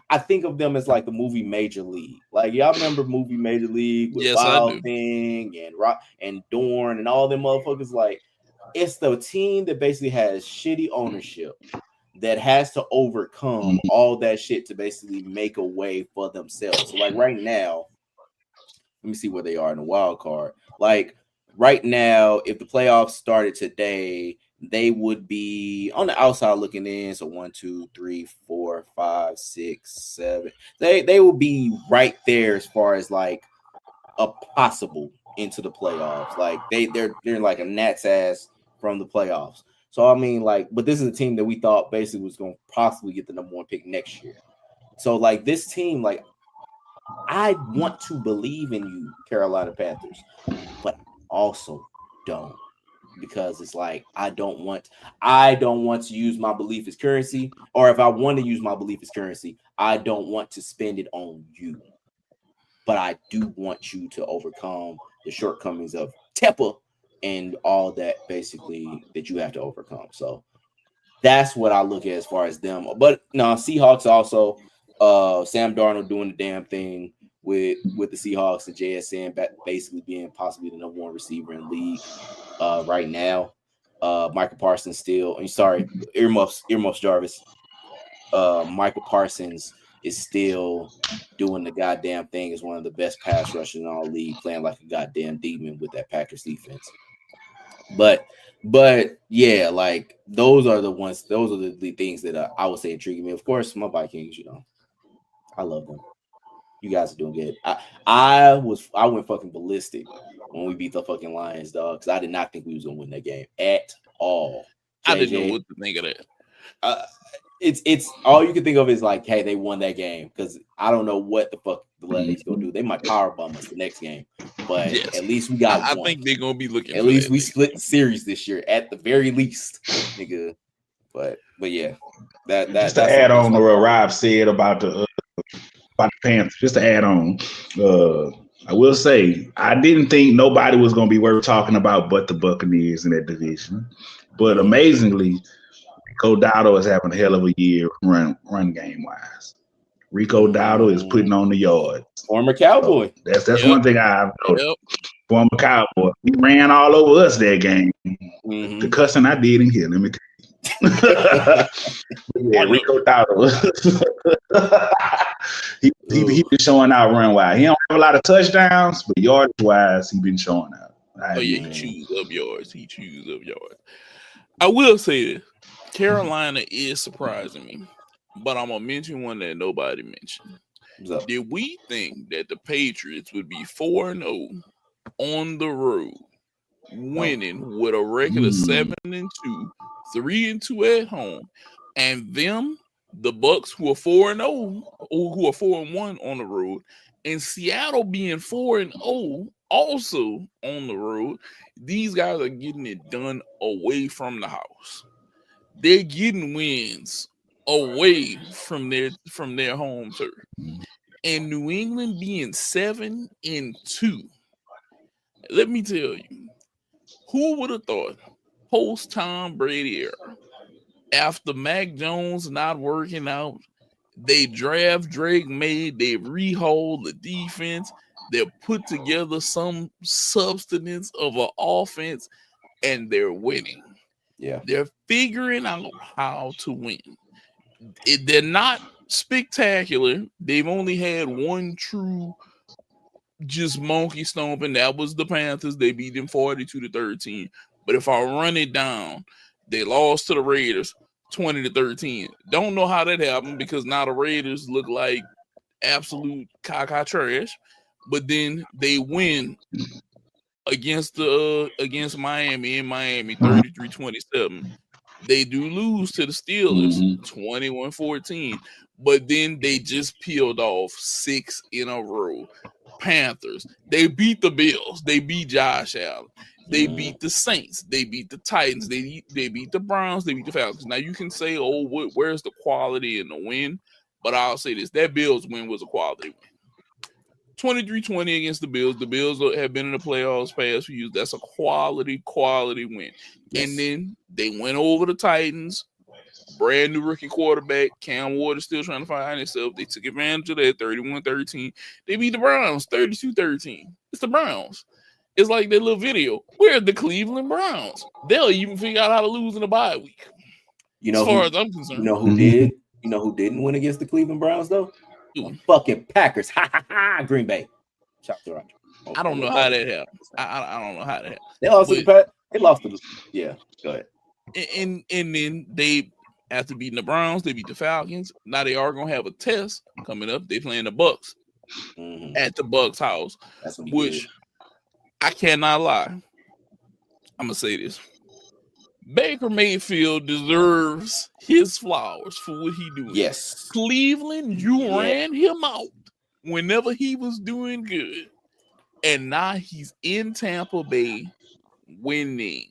I think of them as like the movie Major League. Like y'all remember movie Major League with Wild Thing and Rock and Dorn and all them motherfuckers. Like it's the team that basically has shitty ownership that has to overcome all that shit to basically make a way for themselves. So like right now, let me see where they are in the wild card. Like right now, if the playoffs started today, they would be on the outside looking in. So 1, 2, 3, 4, 5, 6, 7. They will be right there as far as like a possible into the playoffs. Like they're like a gnat's ass from the playoffs. So, I mean, like, but this is a team that we thought basically was going to possibly get the number 1 pick next year. So, like, this team, like, I want to believe in you, Carolina Panthers, but also don't because it's like I don't want to use my belief as currency, or if I want to use my belief as currency, I don't want to spend it on you. But I do want you to overcome the shortcomings of Teppa and all that basically that you have to overcome. So that's what I look at as far as them. But no, Seahawks also, Sam Darnold doing the damn thing with the Seahawks and JSN basically being possibly the number 1 receiver in the league right now. Michael Parsons still, earmuffs Jarvis. Michael Parsons is still doing the goddamn thing as one of the best pass rushers in all league, playing like a goddamn demon with that Packers defense. But yeah, like those are the things that I would say intriguing me. Of course, my Vikings, I love them. You guys are doing good. I went fucking ballistic when we beat the fucking Lions, dog, because I did not think we was gonna win that game at all. JJ, I didn't know what to think of that. It's all you can think of is like, hey, they won that game because I don't know what the fuck the Lefties gonna do. They might powerbomb us the next game, but at least we got one. I think they're gonna be looking. At least we split the series this year, at the very least, nigga. But yeah, that's to add on to what Rob said about the Panthers. Just to add on, I will say I didn't think nobody was gonna be worth talking about but the Buccaneers in that division, but amazingly. Rico Dowdle is having a hell of a year run game wise. Rico Dowdle is putting on the yard. Former Cowboy. So that's one thing I've noticed. Former Cowboy. He ran all over us that game. The cussing I did in here, let me tell you. Yeah, Rico Dowdle. he been showing out run wise. He don't have a lot of touchdowns, but yardage wise, he been showing out. He chews up yards. I will say this. Carolina is surprising me, but I'm going to mention one that nobody mentioned. Did we think that the Patriots would be 4-0 on the road, winning with a record of 7-2, 3-2 at home, and them, the Bucks, who are 4-0, who are 4-1 on the road, and Seattle being 4-0 also on the road, these guys are getting it done away from the house. They're getting wins away from their home turf. And New England being 7-2. Let me tell you, who would have thought post Tom Brady era, after Mac Jones not working out, they draft Drake May, they rehaul the defense, they've put together some substance of an offense, and they're winning. Yeah, they're figuring out how to win. They're not spectacular. They've only had one true just monkey stomping. That was the Panthers. They beat them 42-13. But if I run it down, they lost to the Raiders 20-13. Don't know how that happened because now the Raiders look like absolute caca trash. But then they win against Miami in Miami 33-27. They do lose to the Steelers 21-14. But then they just peeled off 6 in a row. Panthers, they beat the Bills. They beat Josh Allen. They beat the Saints. They beat the Titans. They beat the Browns. They beat the Falcons. Now, you can say, where's the quality in the win? But I'll say this. That Bills win was a quality win. 23-20 against the Bills. The Bills have been in the playoffs past few years. That's a quality win. Yes. And then they went over the Titans. Brand new rookie quarterback. Cam Ward is still trying to find himself. They took advantage of that 31-13. They beat the Browns 32-13. It's the Browns. It's like that little video. We're the Cleveland Browns. They'll even figure out how to lose in a bye week. As far as I'm concerned. You know who did? You know who didn't win against the Cleveland Browns, though? Fucking Packers. Green Bay. Shout to Roger. I don't know how that happened. I don't know how that happened. They lost to the Packers. They lost to the... Yeah, go ahead. And then they, after beating the Browns, they beat the Falcons. Now they are going to have a test coming up. They playing the Bucks at the Bucks house, which I cannot lie. I'm going to say this. Baker Mayfield deserves his flowers for what he doing. Yes. Cleveland, you ran him out whenever he was doing good. And now he's in Tampa Bay winning.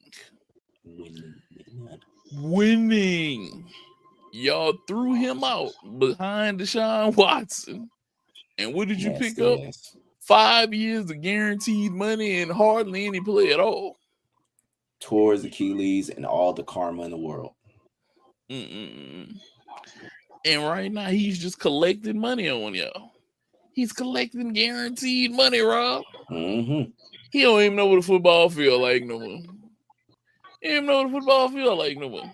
Y'all threw him out behind Deshaun Watson. And what did you pick up? 5 years of guaranteed money and hardly any play at all. Tore his Achilles and all the karma in the world. And right now, he's just collecting money on y'all. He's collecting guaranteed money, Rob. He don't even know what a football feel like no more. He don't even know what a football feel like no more.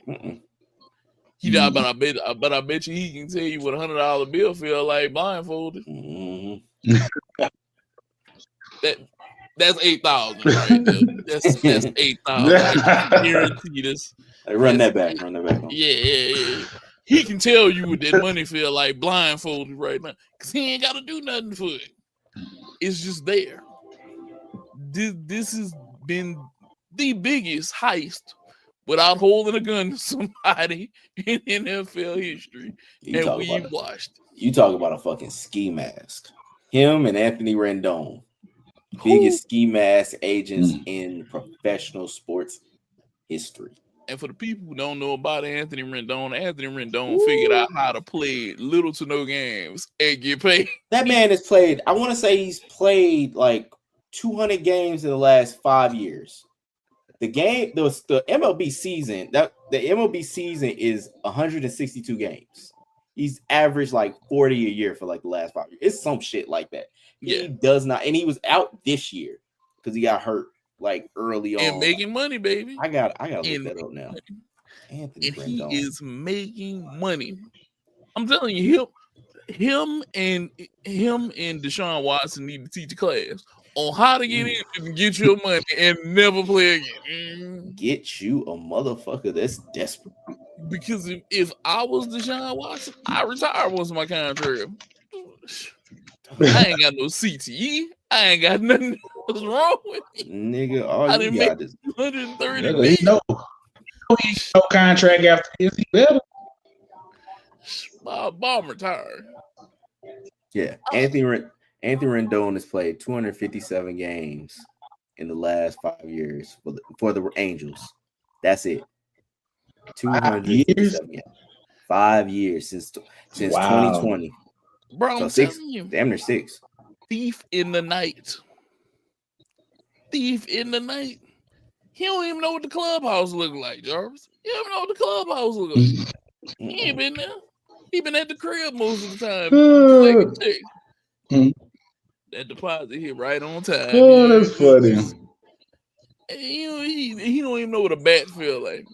But I bet you he can tell you what $100 bill feel like blindfolded. That's 8,000 right there. That's 8,000. I guarantee this. Hey, run that back. Yeah. He can tell you what that money feel like blindfolded right now because he ain't got to do nothing for it. It's just there. This has been the biggest heist without holding a gun to somebody in NFL history, and we watched. You talk about a fucking ski mask. Him and Anthony Rendon. Biggest ski mask agents in professional sports history. And for the people who don't know about Anthony Rendon figured out how to play little to no games and get paid. That man has played, I want to say he's played like 200 games in the last 5 years. the MLB season, the MLB season is 162 games. He's averaged like 40 a year for like the last 5 years. It's some shit like that. He does not, and he was out this year because he got hurt like early on. And making money, baby. I gotta look that up now. Anthony Rendon. He is making money. I'm telling you, him and Deshaun Watson need to teach a class on how to get in and get your money and never play again. Get you a motherfucker that's desperate. Because if I was Deshaun Watson, I retire once my contract. I ain't got no CTE. I ain't got nothing else wrong with me. Nigga, all you got is 130 million. No contract after this. He better. Bomb retired. Yeah, Anthony Rendon has played 257 games in the last 5 years for the Angels. That's it. 257 games. 5 years since 2020. Bro, I'm telling you, damn near 6. Thief in the night. He don't even know what the clubhouse look like, Jarvis. He don't even know what the clubhouse look like. He ain't been there. He been at the crib most of the time. That deposit hit right on time. Oh, that's funny. He don't even know what a bat feel like.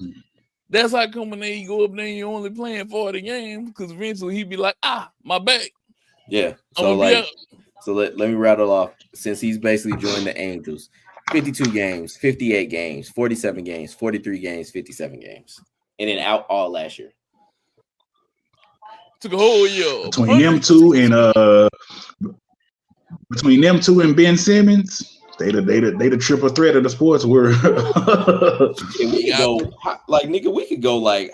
That's how come when you go up there and you're only playing 40 games, because eventually he'd be like, my back. Yeah. So let me rattle off. Since he's basically joined the Angels, 52 games, 58 games, 47 games, 43 games, 57 games. And then out all last year. Took a whole year. Between them two and Ben Simmons, they the triple threat of the sports world. We could go like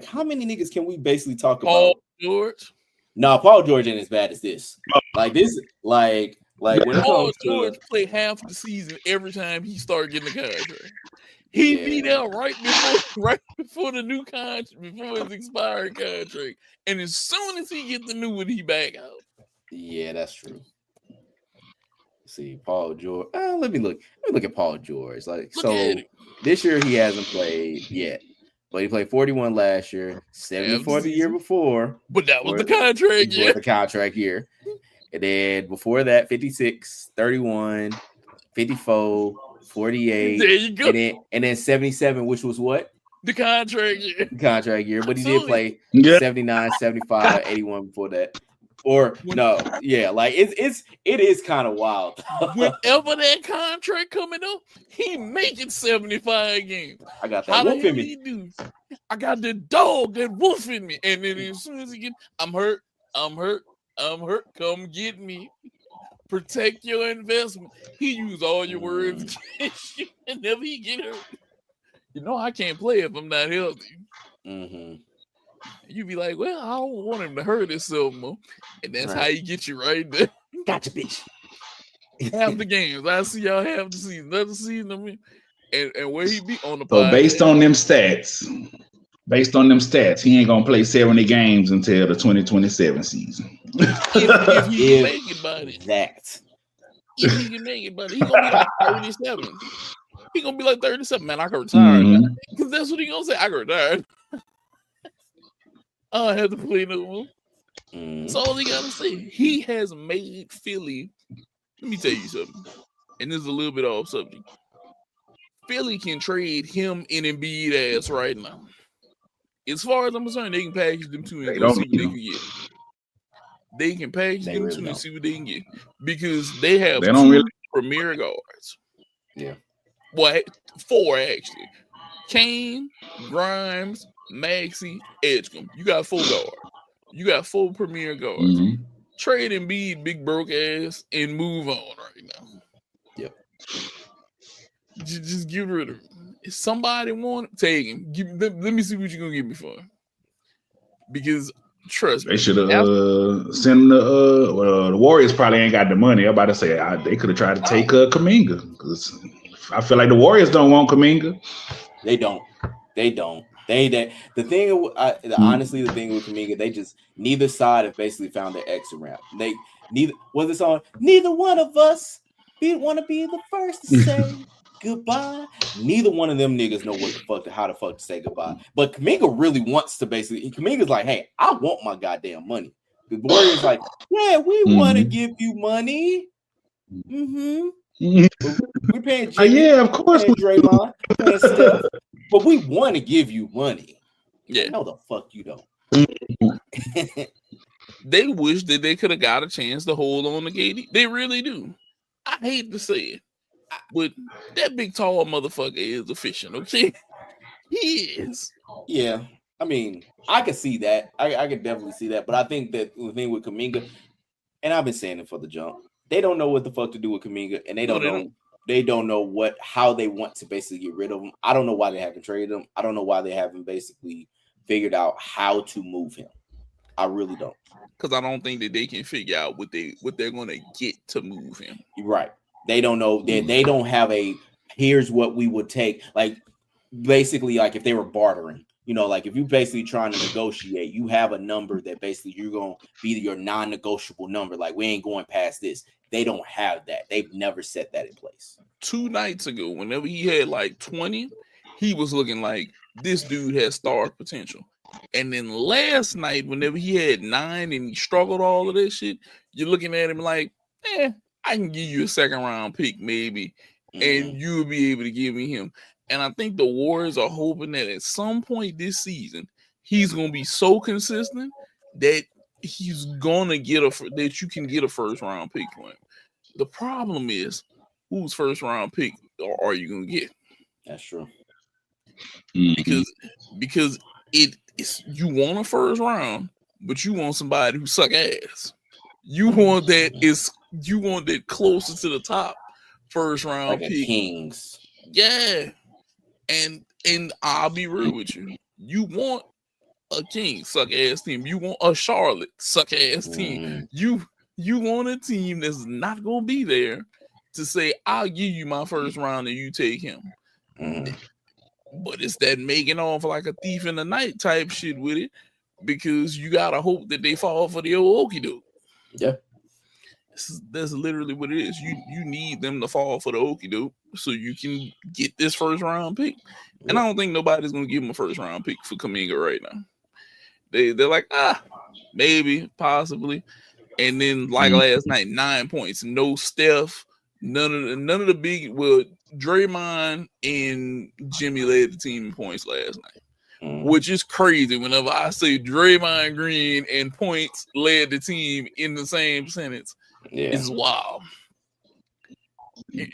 how many niggas can we basically talk about? Paul George. No, Paul George ain't as bad as this. Like this, like when Paul George played half the season every time he started getting the contract. He beat out right before the new contract, before his expired contract, and as soon as he get the new one, he back out. Yeah, that's true. See, Paul George. Let me look at Paul George. This year he hasn't played yet. But he played 41 last year, 74 the year before. But that was the contract year. The contract year. And then before that, 56, 31, 54, 48. There you go. And then 77, which was what? The contract year. But he did play 79, 75, 81 before that. Or no, yeah, like it is kind of wild. Whenever that contract coming up, he making 75 games. I got that wolf in me. I got the dog, that wolf in me. And then as soon as he get, I'm hurt. Come get me. Protect your investment. He used all your words against you whenever he get hurt. You know I can't play if I'm not healthy. Mm-hmm. You be like, well, I don't want him to hurt himself more. And that's how you get you right there. Gotcha, bitch. Half the games. I see y'all half the season. Another season, I mean. And where he be on the So based on them stats, he ain't gonna play 70 games until the 2027 season. If he can make it, buddy. If he can make it, buddy, he gonna be like 37. He gonna be like 37. Man, I can retire. Because that's what he gonna say. I can retire. I don't have to play no more. That's all he gotta say. He has made Philly. Let me tell you something. And this is a little bit off subject. Philly can trade him and Embiid ass right now. As far as I'm concerned, they can package them two and see what they can get. They can package them two and see what they can get. Because they have two premier guards. Yeah. Well, 4 actually. Kane, Grimes, Maxey, Edgecombe. You got 4 guards. You got 4 premier guards. Trade Embiid, big broke ass, and move on right now. Yep. Just get rid of him. If somebody want him, take him. Let me see what you're gonna give me for him. Because trust me, they should have sent the Warriors probably ain't got the money. I'm about to say they could have tried to take Kuminga, because I feel like the Warriors don't want Kuminga. They don't. Honestly, the thing with Kuminga, they just neither side have basically found their exit route. Neither one of us we want to be the first to say goodbye. Neither one of them niggas know how the fuck to say goodbye. But Kuminga really wants to basically. Kuminga's like, hey, I want my goddamn money. The Warriors like, yeah, we want to give you money. Mm-hmm. We're paying Jimmy. Yeah, of course. We're paying Draymond. We're paying Steph. But we want to give you money. Yeah. No, the fuck you don't. They wish that they could have got a chance to hold on to KD. They really do. I hate to say it, but that big tall motherfucker is efficient, okay? He is. Yeah. I mean, I can see that. I can definitely see that. But I think that the thing with Kuminga, and I've been saying it for the jump, they don't know what the fuck to do with Kuminga, and they don't know how they want to basically get rid of him. I don't know why they haven't traded him. I don't know why they haven't basically figured out how to move him. I really don't. Because I don't think that they can figure out what they're going to get to move him. Right. They don't know. They don't have here's what we would take. Like, basically, like if they were bartering, like if you basically trying to negotiate, you have a number that basically you're going to be your non-negotiable number. Like, we ain't going past this. They don't have that. They've never set that in place. 2 nights ago, whenever he had like 20, he was looking like this dude has star potential. And then last night, whenever he had 9 and he struggled all of that shit, you're looking at him like, I can give you a 2nd round pick maybe, and you'll be able to give me him. And I think the Warriors are hoping that at some point this season, he's going to be so consistent that he's going to that you can get a 1st round pick for him. The problem is, whose 1st round pick are you going to get? That's true. Because you want a 1st round, but you want somebody who suck ass. You want that closer to the top 1st round like pick. Kings. Yeah. And I'll be real with you. You want a King suck ass team. You want a Charlotte suck ass team. You want a team that's not gonna be there to say, I'll give you my 1st round and you take him. But it's that making off like a thief in the night type shit with it, because you gotta hope that they fall for the old okie doke. Yeah. That's literally what it is. You need them to fall for the okie doke so you can get this 1st round pick. And I don't think nobody's gonna give them a 1st round pick for Kuminga right now. They're like, maybe, possibly. And then like last night, 9 points, no Steph, none of the big. Well, Draymond and Jimmy led the team in points last night, which is crazy. Whenever I say Draymond Green and points led the team in the same sentence, it's wild.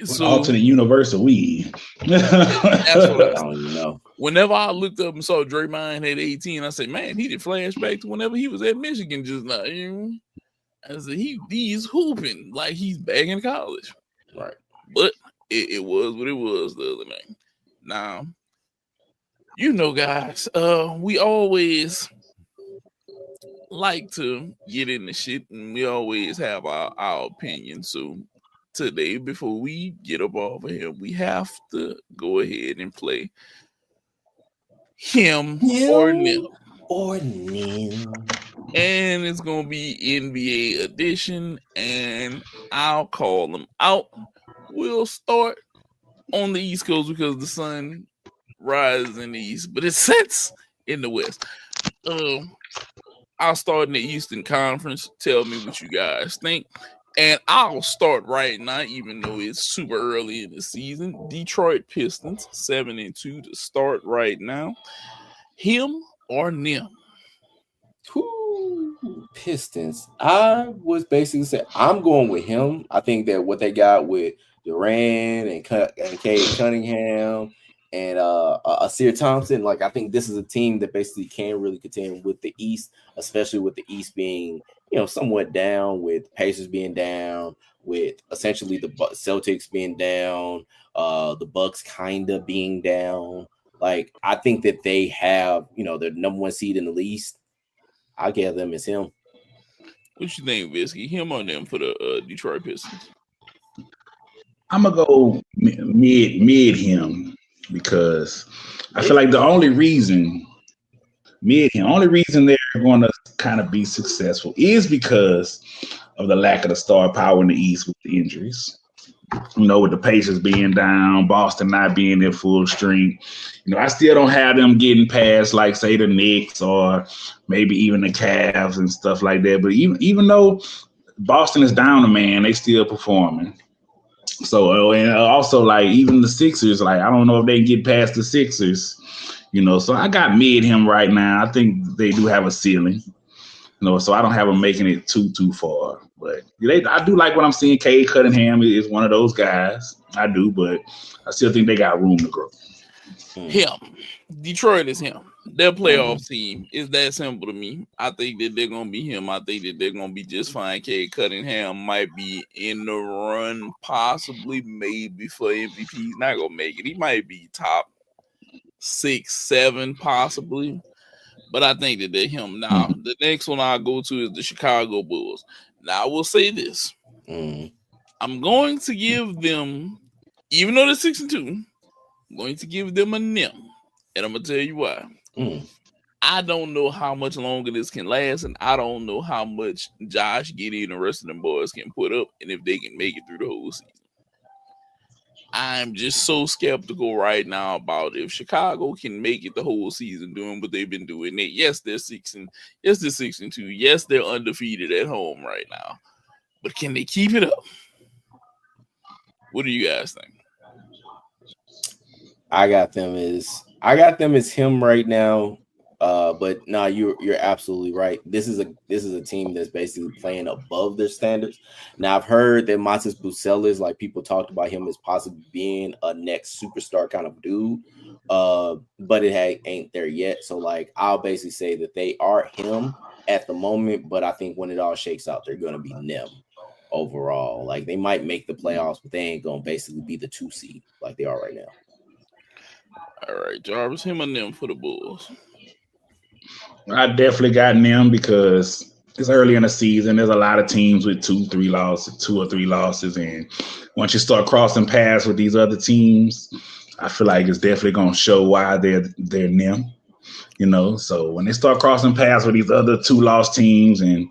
So, alternate universe of we. That's what I don't even know. Whenever I looked up and saw Draymond had 18, I said, man, he did flashback to whenever he was at Michigan just now. I said, he's hooping like he's back in college. Right. But it was what it was the other night. Now, guys, we always like to get into shit, and we always have our opinion. So today, before we get up off of here, we have to go ahead and play him or nil. And it's gonna be NBA edition, and I'll call them out. We'll start on the East Coast because the sun rises in the East, but it sets in the West. I'll start in the Eastern Conference. Tell me what you guys think. And I'll start right now, even though it's super early in the season. Detroit Pistons, 7-2 to start right now. Him or Nim? Pistons. I was basically saying I'm going with him. I think that what they got with Durant and Cade Cunningham and Asir Thompson, like I think this is a team that basically can really contend with the East, especially with the East being somewhat down, with Pacers being down, with essentially the Celtics being down, the Bucks kind of being down. Like I think that they have their number 1 seed in the East. I give them as him. What you think, Visky? Him or them for the Detroit Pistons? I'm gonna go mid him because I feel like the only reason they're going to kind of be successful is because of the lack of the star power in the East with the injuries. with the Pacers being down, Boston not being in full strength. I still don't have them getting past, like, say, the Knicks or maybe even the Cavs and stuff like that. But even though Boston is down a man, they still performing. So, and also, like, even the Sixers, like, I don't know if they can get past the Sixers, So I got mid him right now. I think they do have a ceiling, so I don't have them making it too far. But I do like what I'm seeing. Cade Cunningham is one of those guys. I do, but I still think they got room to grow. Him. Detroit is him. Their playoff team is that simple to me. I think that they're going to be him. I think that they're going to be just fine. Cade Cunningham might be in the run, possibly, maybe for MVP. He's not going to make it. He might be top 6, 7, possibly. But I think that they're him. Now, the next one I'll go to is the Chicago Bulls. Now, I will say this. I'm going to give them, even though they're 6-2, I'm going to give them a NIM. And I'm going to tell you why. I don't know how much longer this can last, and I don't know how much Josh Giddey and the rest of them boys can put up, and if they can make it through the whole season. I'm just so skeptical right now about if Chicago can make it the whole season doing what they've been doing. Yes, they're 6-2. Yes, they're undefeated at home right now. But can they keep it up? What do you guys think? I got them as him right now. But no, you're absolutely right. This is a team that's basically playing above their standards. Now I've heard that Montes Bucelis, like, people talked about him as possibly being a next superstar kind of dude. But it ain't there yet. So, like, I'll basically say that they are him at the moment, but I think when it all shakes out, they're gonna be them overall. Like, they might make the playoffs, but they ain't gonna basically be the 2 seed like they are right now. All right, Jarvis, him and them for the Bulls. I definitely got them because it's early in the season. There's a lot of teams with 2 or 3 losses. And once you start crossing paths with these other teams, I feel like it's definitely going to show why they're them, So when they start crossing paths with these other 2-loss teams, and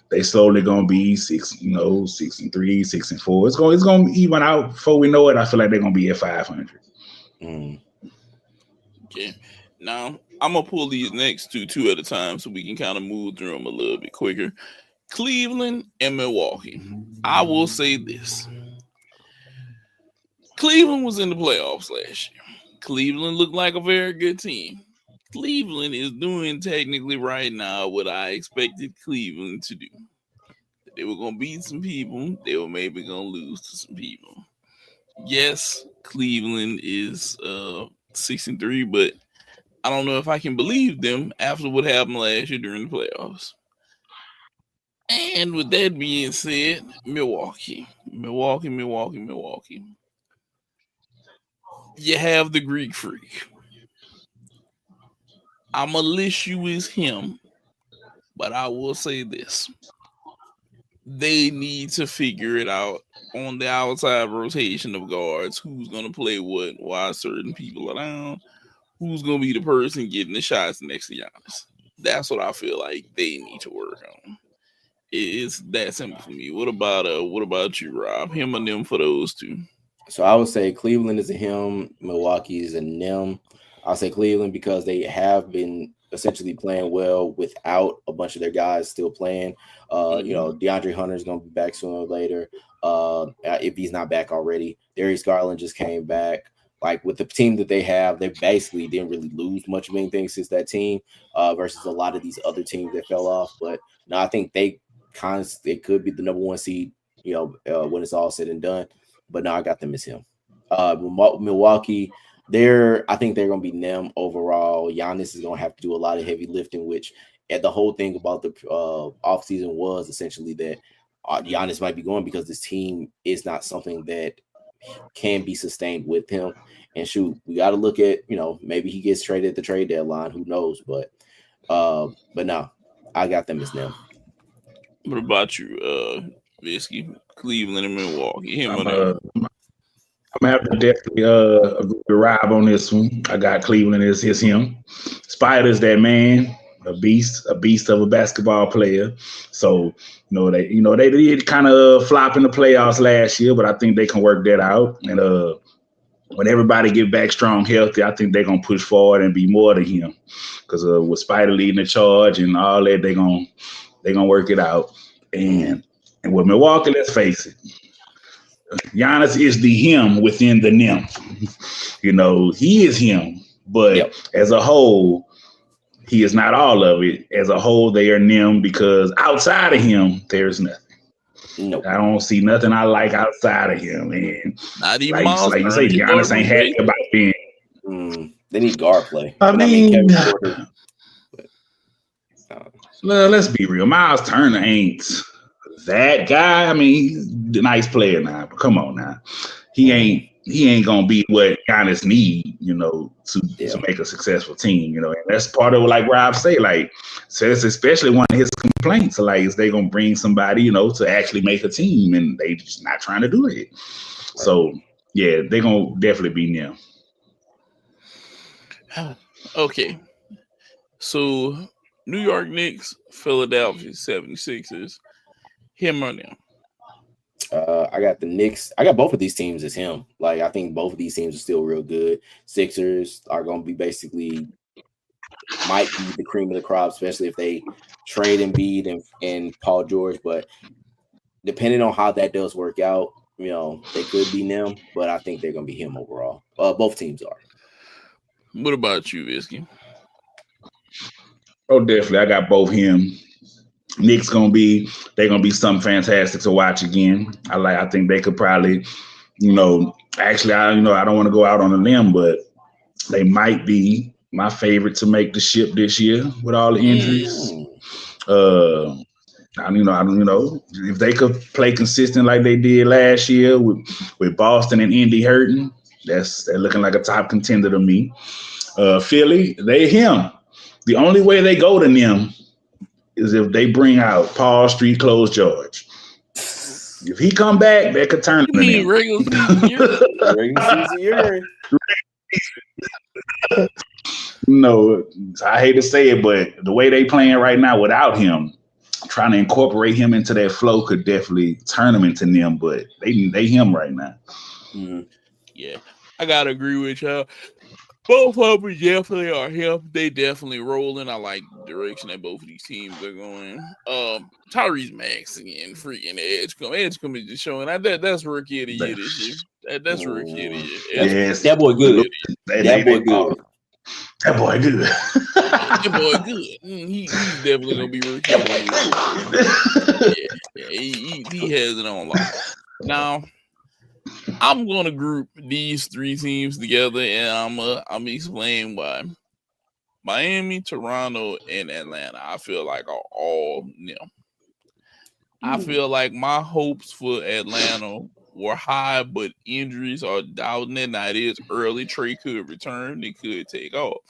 they slowly going to be 6-3, 6-4, it's going to even out before we know it. I feel like they're going to be at 500. Okay. Now, I'm going to pull these next two at a time so we can kind of move through them a little bit quicker. Cleveland and Milwaukee. I will say this. Cleveland was in the playoffs last year. Cleveland looked like a very good team. Cleveland is doing technically right now what I expected Cleveland to do. They were going to beat some people. They were maybe going to lose to some people. Yes, Cleveland is 6-3, but I don't know if I can believe them after what happened last year during the playoffs. And with that being said, Milwaukee. You have the Greek Freak. I'm going to list you as him, but I will say this. They need to figure it out on the outside rotation of guards. Who's going to play what, why certain people are down. Who's going to be the person getting the shots next to Giannis? That's what I feel like they need to work on. It's that simple for me. What about you, Rob? Him and them for those two? So I would say Cleveland is a him, Milwaukee is a them. I'll say Cleveland because they have been essentially playing well without a bunch of their guys still playing. DeAndre Hunter is going to be back sooner or later. If he's not back already, Darius Garland just came back. Like, with the team that they have, they basically didn't really lose much of anything since that team versus a lot of these other teams that fell off. But no, I think they could be the number 1 seed, when it's all said and done. But no, I got them as him. Milwaukee, I think they're going to be them overall. Giannis is going to have to do a lot of heavy lifting, which the whole thing about the offseason was essentially that Giannis might be going because this team is not something that can be sustained with him. And shoot, we got to look at, maybe he gets traded at the trade deadline. Who knows? But no, I got them as them. What about you, Visky? Cleveland and Milwaukee. I'm going to have to definitely agree with Rob on this one. I got Cleveland as him. Spider's that man. a beast of a basketball player. So, they did kind of flop in the playoffs last year, but I think they can work that out. And when everybody get back strong, healthy, I think they're gonna push forward and be more than him. Because with Spider leading the charge and all that, they're gonna work it out. And with Milwaukee, let's face it, Giannis is the him within the nim. He is him, but as a whole, he is not all of it. As a whole, they are nim because outside of him, there's nothing. Nope. I don't see nothing I like outside of him. And not even like you say, Giannis ain't happy about being. They need guard play. I mean, Kevin Porter. Let's be real. Miles Turner ain't that guy. I mean, he's a nice player now, but come on now. He ain't gonna be what Giannis need, to make a successful team, and that's part of like Rob say, like, so it's especially one of his complaints, like, is they gonna bring somebody, to actually make a team, and they just not trying to do it. Right. So yeah, they gonna definitely be near. Okay, so New York Knicks, Philadelphia 76ers, him or them? I got the Knicks. I got both of these teams as him. Like, I think both of these teams are still real good. Sixers are going to be might be the cream of the crop, especially if they trade Embiid and Paul George. But depending on how that does work out, they could be them. But I think they're going to be him overall. Both teams are. What about you, Visky? Oh, definitely. I got both him. Knicks they're gonna be something fantastic to watch again. I think they could probably, actually I don't want to go out on a limb, but they might be my favorite to make the ship this year with all the injuries. If they could play consistent like they did last year with Boston and Indy hurting, they're looking like a top contender to me. Philly, they him. The only way they go to them is if they bring out Paul Street Clothes George. If he come back, they could turn him in. Regular season year. No, I hate to say it, but the way they playing right now without him, trying to incorporate him into that flow could definitely turn him into them, but they him right now. Mm-hmm. Yeah, I gotta agree with y'all. Both of them definitely are him. They definitely rolling. I like the direction that both of these teams are going. Tyrese Maxey, freaking Edge coming just showing that's rookie of the year this year. That's rookie of the year. Yes, that boy good. That boy good. That boy good. That boy good. He's definitely gonna be rookie of the year. He has it on lock. Now, I'm gonna group these three teams together, and I'm explain why. Miami, Toronto, and Atlanta, I feel like are all them. I feel like my hopes for Atlanta were high, but injuries are doubting it. Now it is early. Trey could return. They could take off.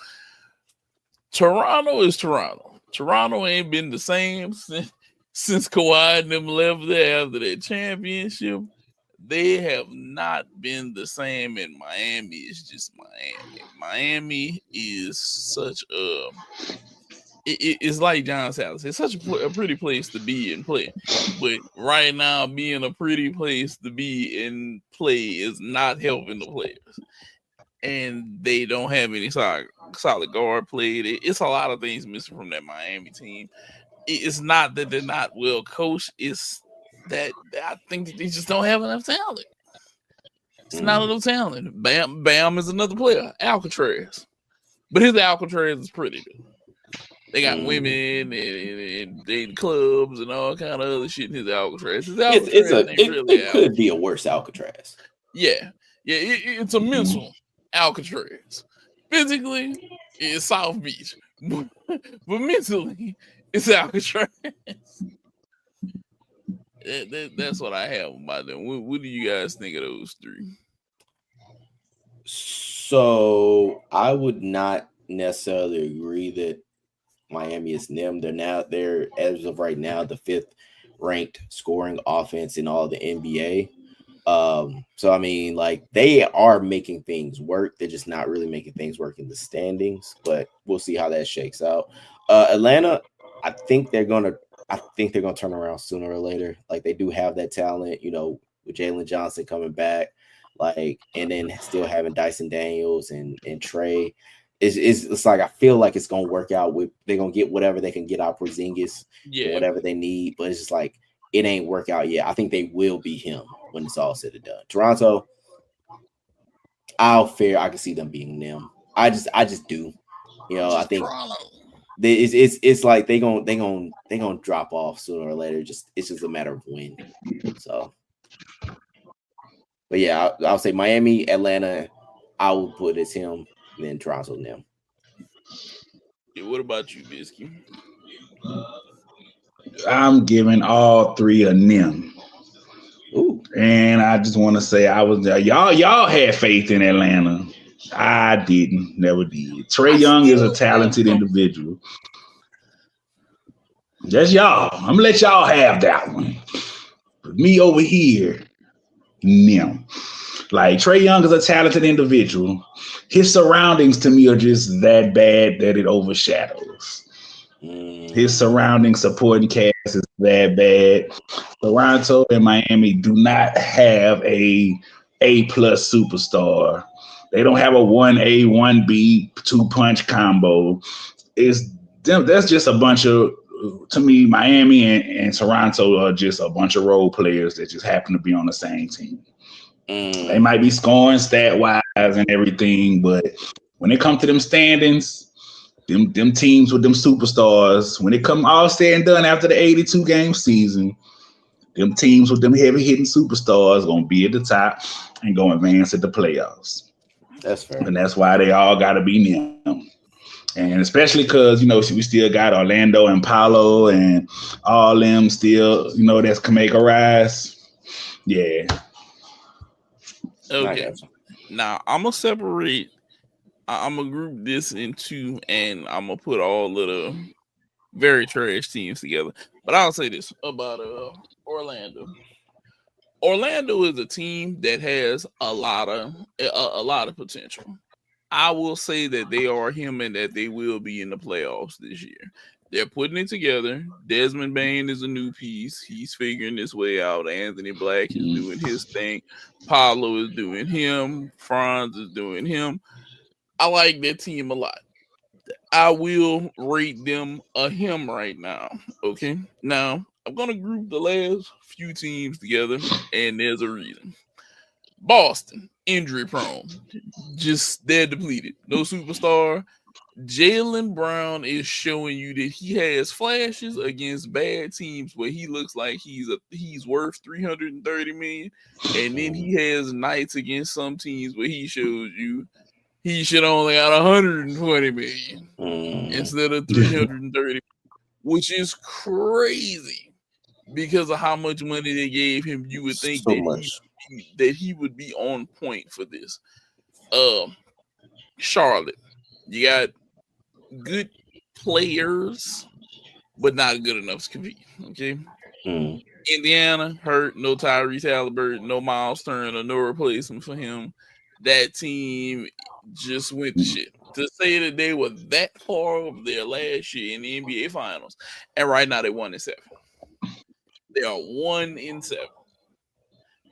Toronto is Toronto. Toronto ain't been the same since Kawhi and them left there after that championship. They have not been the same, and Miami is just Miami. Miami is such it's like John Salas. It's such a pretty place to be and play. But right now, being a pretty place to be and play is not helping the players. And they don't have any solid guard play. It's a lot of things missing from that Miami team. It's not that they're not well coached. It's that I think that they just don't have enough talent. It's not enough talent. Bam is another player, Alcatraz. But his Alcatraz is pretty good. They got women and they clubs and all kind of other shit in his Alcatraz. It could be a worse Alcatraz. Yeah. It's a mental Alcatraz. Physically, it's South Beach. But mentally, it's Alcatraz. That's what I have about them. What do you guys think of those three? So I would not necessarily agree that Miami is them. They're as of right now the 5th ranked scoring offense in all the NBA. So I mean, like they are making things work. They're just not really making things work in the standings, but we'll see how that shakes out. Atlanta, I think they're gonna turn around sooner or later. Like they do have that talent, with Jalen Johnson coming back, like, and then still having Dyson Daniels and Trey. It's like I feel like it's gonna work out. They're gonna get whatever they can get out Porzingis, whatever they need, but it's just like it ain't work out yet. I think they will be him when it's all said and done. Toronto, I can see them being them. I just do. I think it's like they gonna drop off sooner or later. It's just a matter of when. So, but yeah, I'll say Miami, Atlanta. I will put as him, then Toronto and them. Yeah, what about you, Bisky? I'm giving all three a NIM. Ooh. And I just want to say y'all had faith in Atlanta. I didn't, never did. Trae Young is a talented individual. That's y'all. I'm gonna let y'all have that one. But me over here, NIM. Like Trae Young is a talented individual. His surroundings to me are just that bad that it overshadows. His surrounding supporting cast is that bad. Toronto and Miami do not have a plus superstar. They don't have a 1A, 1B, 2-punch combo. That's just a bunch of, to me, Miami and Toronto are just a bunch of role players that just happen to be on the same team. They might be scoring stat-wise and everything, but when it comes to them standings, them teams with them superstars, when it come all said and done after the 82-game season, them teams with them heavy-hitting superstars going to be at the top and go advance at the playoffs. That's fair. And that's why they all got to be them. And especially because, we still got Orlando and Paolo and all them still, that's can make a rise. Yeah. Okay. Now, I'm going to separate. I'm going to group this into, and I'm going to put all of the very trash teams together. But I'll say this about Orlando. Orlando is a team that has a lot of potential. I will say that they are him and that they will be in the playoffs this year. They're putting it together. Desmond Bane is a new piece. He's figuring his way out. Anthony Black is doing his thing. Paolo is doing him. Franz is doing him. I like that team a lot. I will rate them a him right now. Okay. Now, I'm going to group the last few teams together, and there's a reason. Boston, injury prone. Just they're depleted. No superstar. Jaylen Brown is showing you that he has flashes against bad teams where he looks like he's worth $330 million, and then he has nights against some teams where he shows you he should only got $120 million instead of $330 million, which is crazy because of how much money they gave him. You would think that he would be on point for this. Charlotte, you got good players, but not good enough to compete. Okay. Indiana hurt, no Tyrese Halliburton, no Miles Turner, no replacement for him. That team just went to shit. To say that they were that far over there last year in the NBA Finals, and right now they 1-7. They are 1-7.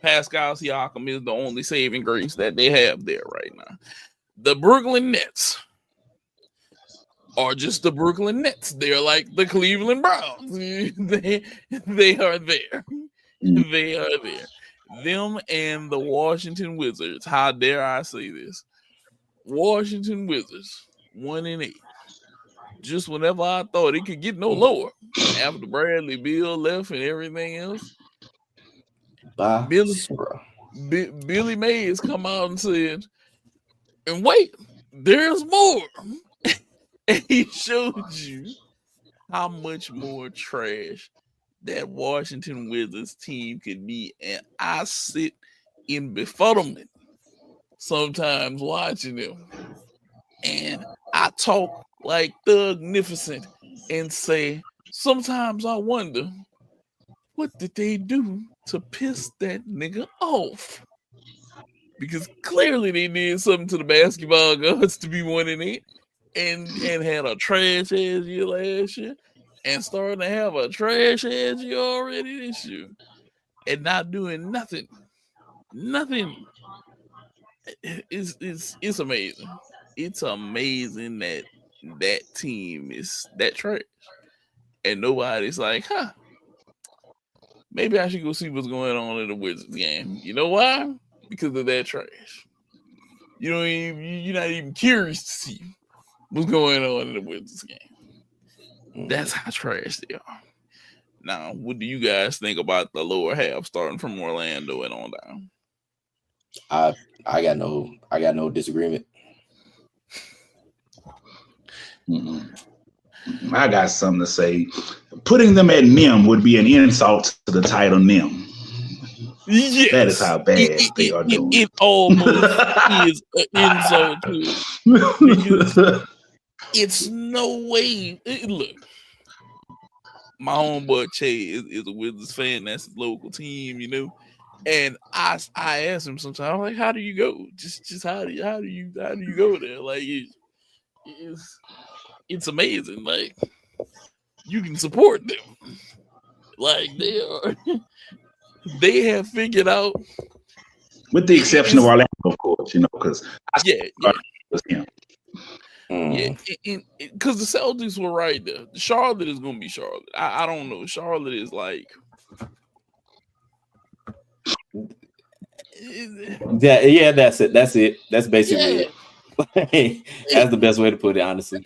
Pascal Siakam is the only saving grace that they have there right now. The Brooklyn Nets are just the Brooklyn Nets. They're like the Cleveland Browns. They are there. They are there. Them and the Washington Wizards. How dare I say this? Washington Wizards 1-8. Just whenever I thought it could get no lower, after Bradley Beal left and everything else, Billy Mays come out and said, and wait, there's more. And he showed you how much more trash that Washington Wizards team could be. And I sit in befuddlement sometimes watching them. And I talk like Thugnificent and say, sometimes I wonder, what did they do to piss that nigga off. Because clearly they did something to the basketball gods to be 1-8 and had a trash ass year last year and starting to have a trash ass year already this year and not doing nothing. Nothing. It's amazing. It's amazing that team is that trash. And nobody's like, maybe I should go see what's going on in the Wizards game. You know why? Because of that trash. You're not even curious to see what's going on in the Wizards game. That's how trash they are. Now, what do you guys think about the lower half starting from Orlando and on down? I got no disagreement. I got something to say. Putting them at NIM would be an insult to the title NIM. Yes. That is how bad they are doing. It almost is an insult to it. It's no way. Look, my homeboy Che is a Wizards fan. That's his local team, you know. And I ask him sometimes, I'm like, how do you go? Just how do you go there? Like it's amazing. Like you can support them. Like they have figured out, with the exception of Orlando, of course, you know, because was him. Yeah, because the Celtics were right there. Charlotte is going to be Charlotte. I don't know. Charlotte is like, yeah, that's it. That's basically it. That's the best way to put it, honestly.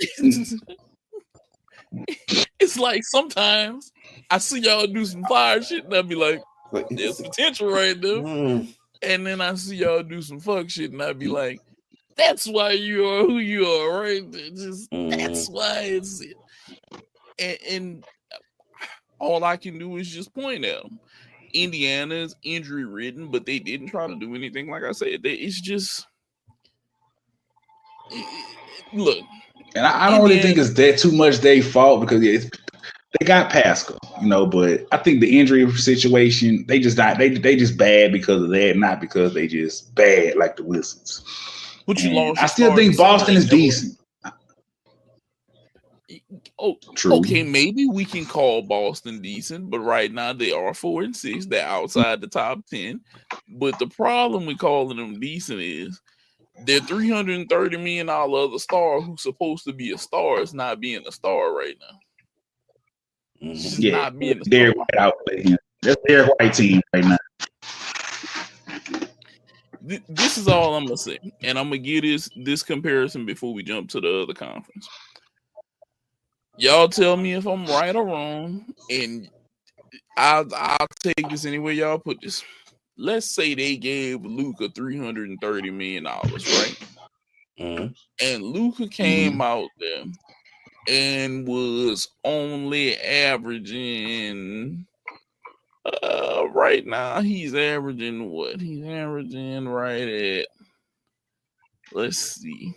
It's like sometimes I see y'all do some fire shit and I'll be like, there's potential right there. And then I see y'all do some fuck shit and I'll be like, that's why you are who you are, right? That's why it's it. And all I can do is just point at them. Indiana is injury ridden, but they didn't try to do anything. Like I said, it's just look. And I don't really think it's that too much their fault because they got Pascal, you know. But I think the injury situation, they just bad because of that, not because they just bad like the Wizards. But you lost. I still think Boston is decent. Oh, true. Okay, maybe we can call Boston decent, but right now they are 4-6. They're outside the top 10. But the problem with calling them decent is their $330 million other star who's supposed to be a star is not being a star right now. She's not being a star. Derek White outplayed him. That's Derek White team right now. This is all I'm gonna say, and I'm gonna give this comparison before we jump to the other conference. Y'all tell me if I'm right or wrong, and I'll take this anywhere y'all put this. Let's say they gave Luka $330 million, right? And Luka came out there and was only averaging. Right now he's averaging what? He's averaging right at. Let's see.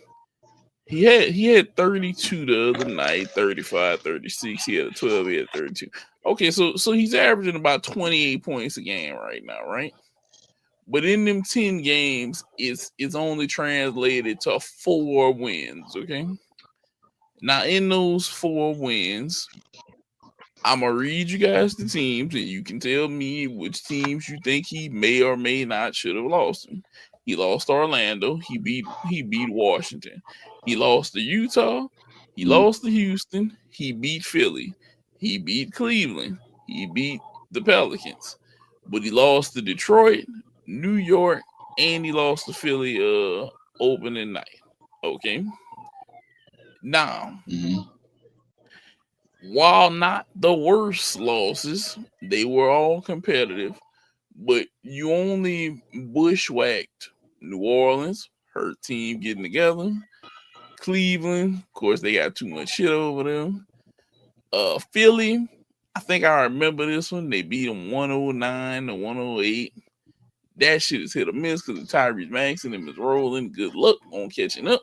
He had 32 the other night, 35, 36. He had a 12, he had 32. Okay, so he's averaging about 28 points a game right now, right? But in them 10 games, it's only translated to 4 wins, okay? Now, in those 4 wins, I'm going to read you guys the teams, and you can tell me which teams you think he may or may not should have lost him. He lost to Orlando. He beat Washington. He lost to Utah. He lost to Houston. He beat Philly. He beat Cleveland. He beat the Pelicans. But he lost to Detroit, New York, and he lost to Philly opening night. Okay. Now, while not the worst losses, they were all competitive. But you only bushwhacked New Orleans, her team getting together. Cleveland, of course, they got too much shit over them. Philly, I think I remember this one. They beat them 109 to 108. That shit is hit or miss because of Tyrese Maxey and is rolling. Good luck on catching up.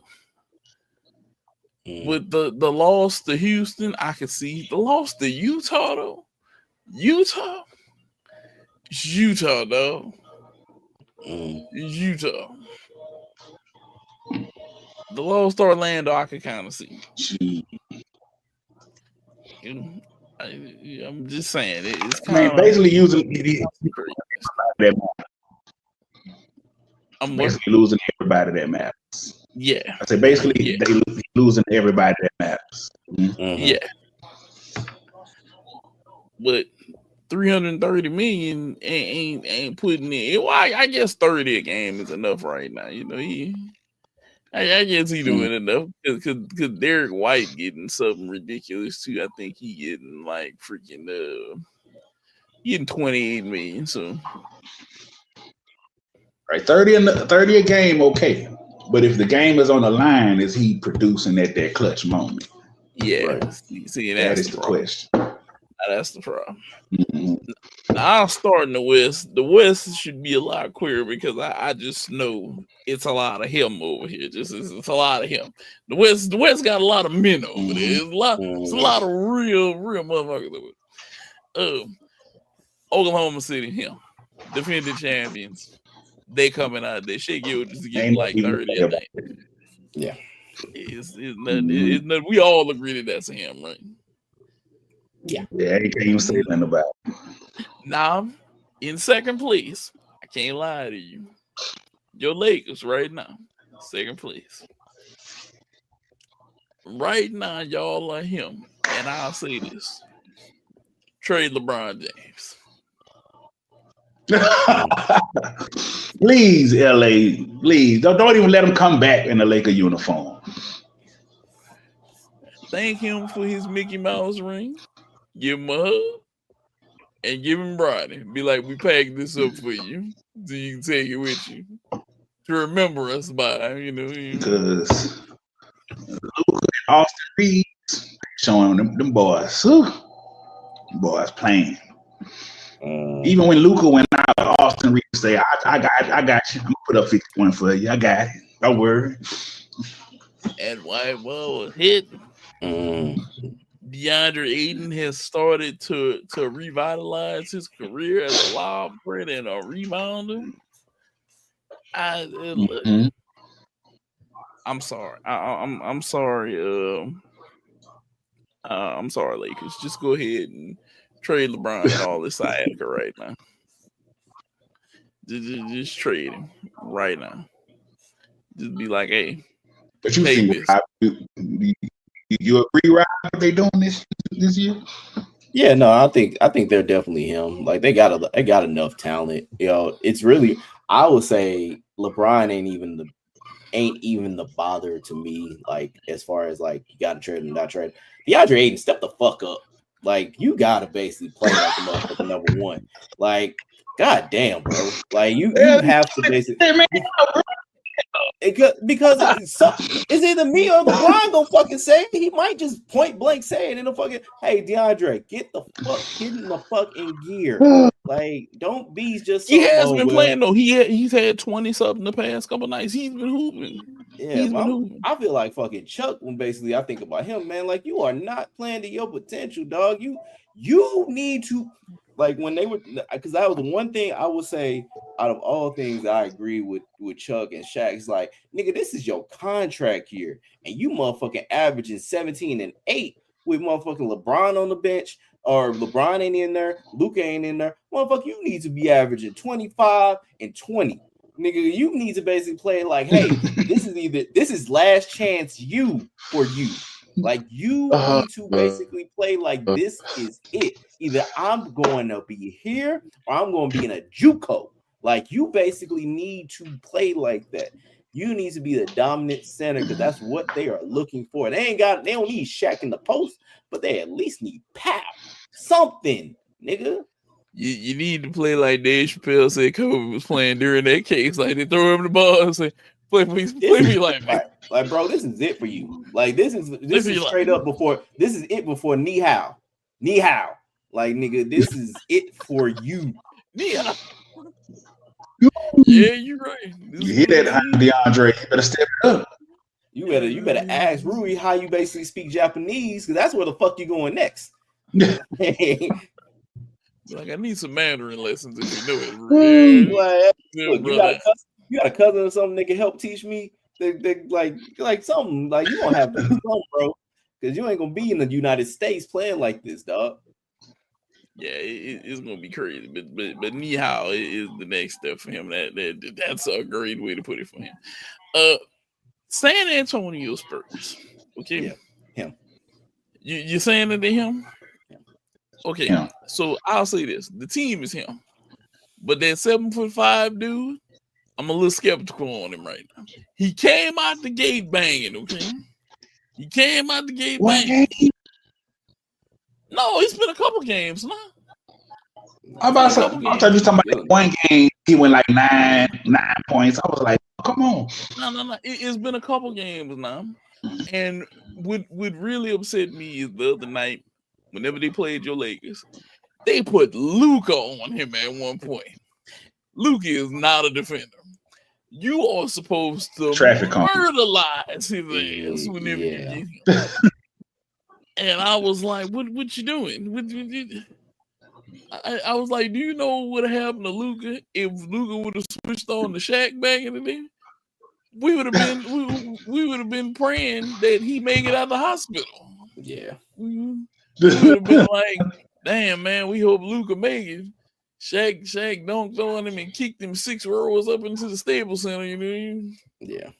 With the loss to Houston, I could see the loss to Utah though. Utah, It's Utah, though. It's Utah. The lost Orlando, I can kind of see. I'm just saying it's kind of basically using that. I'm basically losing everybody that matters. Yeah, I say basically they losing everybody that matters. Yeah, but 330 million ain't putting in. Well, I guess 30 a game is enough right now. You know, I guess he doing enough because Derek White getting something ridiculous too. I think he getting like freaking getting 28 million. So right, 30 a game, okay. But if the game is on the line, is he producing at that clutch moment? Yeah, right. See, that is the question. That's the problem. Now I'll start in the West. The West should be a lot clearer because I just know it's a lot of him over here. It's a lot of him. The West got a lot of men over there. It's a lot of real motherfuckers over there. Oklahoma City, him. Defending champions. They coming out there. Shea Gilgeous just getting like 30 a night. Yeah. It's nothing. We all agree that that's him, right? Yeah, he can't even say nothing about it. Now, in second place, I can't lie to you. Your Lakers right now, second place. Right now, y'all are him. And I'll say this. Trade LeBron James. Please, LA, please. Don't even let him come back in the Laker uniform. Thank him for his Mickey Mouse ring. Give him a hug. And give him Brody. Be like, we packed this up for you. So you can take it with you. To remember us by, you know. Because Luka and Austin Reeves showing them boys. Boys playing. Even when Luka went out, Austin Reeves say, I got you. I'm gonna put up 51 for you. I got it. Don't worry. And White Wall hit. DeAndre Ayton has started to revitalize his career as a lob threat and a rebounder. I'm sorry. I'm sorry. I'm sorry, Lakers. Just go ahead and trade LeBron and all this sciatica right now. Just trade him right now. Just be like, hey. But you think you agree, Rob, what they doing this year? Yeah, no, I think they're definitely him. Like they got enough talent. You know, it's really, I would say LeBron ain't even the bother to me. Like as far as like you got to trade and not trade. DeAndre Ayton, step the fuck up. Like you gotta basically play like the motherfucker number one. Like, god damn, bro. Like you have to basically. Because it's either me or LeBron gonna fucking say it. He might just point blank say it in the fucking, hey DeAndre, get in the fucking gear. Like, don't be just. He has been playing though. He's had 20 something the past couple nights. He's been hooping. Yeah, I feel like fucking Chuck when basically I think about him, man. Like you are not playing to your potential, dog. You need to. Like when they were, because that was the one thing I would say out of all things I agree with Chuck and Shaq. It's like, nigga, this is your contract here, and you motherfucking averaging 17 and 8 with motherfucking LeBron on the bench, or LeBron ain't in there, Luka ain't in there. Motherfucker, you need to be averaging 25 and 20. Nigga, you need to basically play like, hey, this is last chance for you. Like you need to basically play like this is it. Either I'm going to be here or I'm going to be in a JUCO. Like you basically need to play like that. You need to be the dominant center because that's what they are looking for. They don't need Shaq in the post, but they at least need something, nigga. You need to play like Dave Chappelle said Kobe was playing during that case. Like they throw him the ball and say, play me like me. Like, bro, this is it for you. Like, this is straight up before. This is it before knee how. Like, nigga, this is it for you. Yeah, you're right. You hear that, DeAndre? You better step it up. You better ask Rui how you basically speak Japanese because that's where the fuck you going next. Like, I need some Mandarin lessons if you know it. Really. Look, you got a cousin or something that can help teach me. Like something like you gonna have to do something, bro, because you ain't gonna be in the United States playing like this, dog. Yeah, it's gonna be crazy, but Ni Hao is the next step for him. That's a great way to put it for him. San Antonio Spurs. Okay, yeah, him. You're saying it to him? Okay, yeah. So I'll say this: the team is him, but that 7'5" dude, I'm a little skeptical on him right now. He came out the gate banging. Okay, he came out the gate banging. No, it's been a couple games now. I thought you were talking about one game. He went like 9 points. I was like, come on. No. It's been a couple games now. And what really upset me is the other night, whenever they played your Lakers, they put Luka on him at one point. Luka is not a defender. You are supposed to murderize his ass whenever you get him. And I was like, what you doing? I was like, do you know what happened to Luka if Luka would have switched on the Shaq back in the day? We would have been praying that he make it out of the hospital. Yeah. We would have been like, damn man, we hope Luka make it. Shaq dunked on him and kicked him 6 rows up into the Staples Center, you know? Yeah.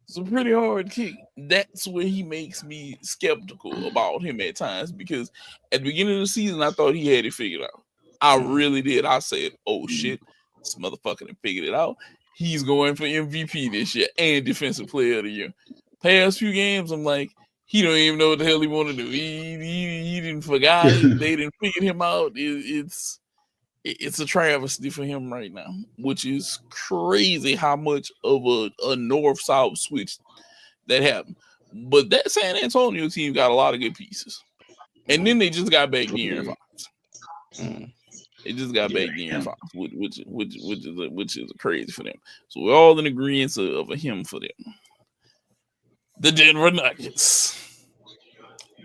It's a pretty hard kick. That's where he makes me skeptical about him at times, because at the beginning of the season, I thought he had it figured out. I really did. I said, oh shit, this motherfucker done figured it out. He's going for MVP this year and Defensive Player of the Year. Past few games, I'm like, he don't even know what the hell he want to do. He didn't forgot it. They didn't figure him out. It's a travesty for him right now, which is crazy how much of a north-south switch that happened. But that San Antonio team got a lot of good pieces. And then they just got back De'Aaron Fox. They just got back De'Aaron Fox, which is crazy for them. So we're all in agreement of a him for them. The Denver Nuggets.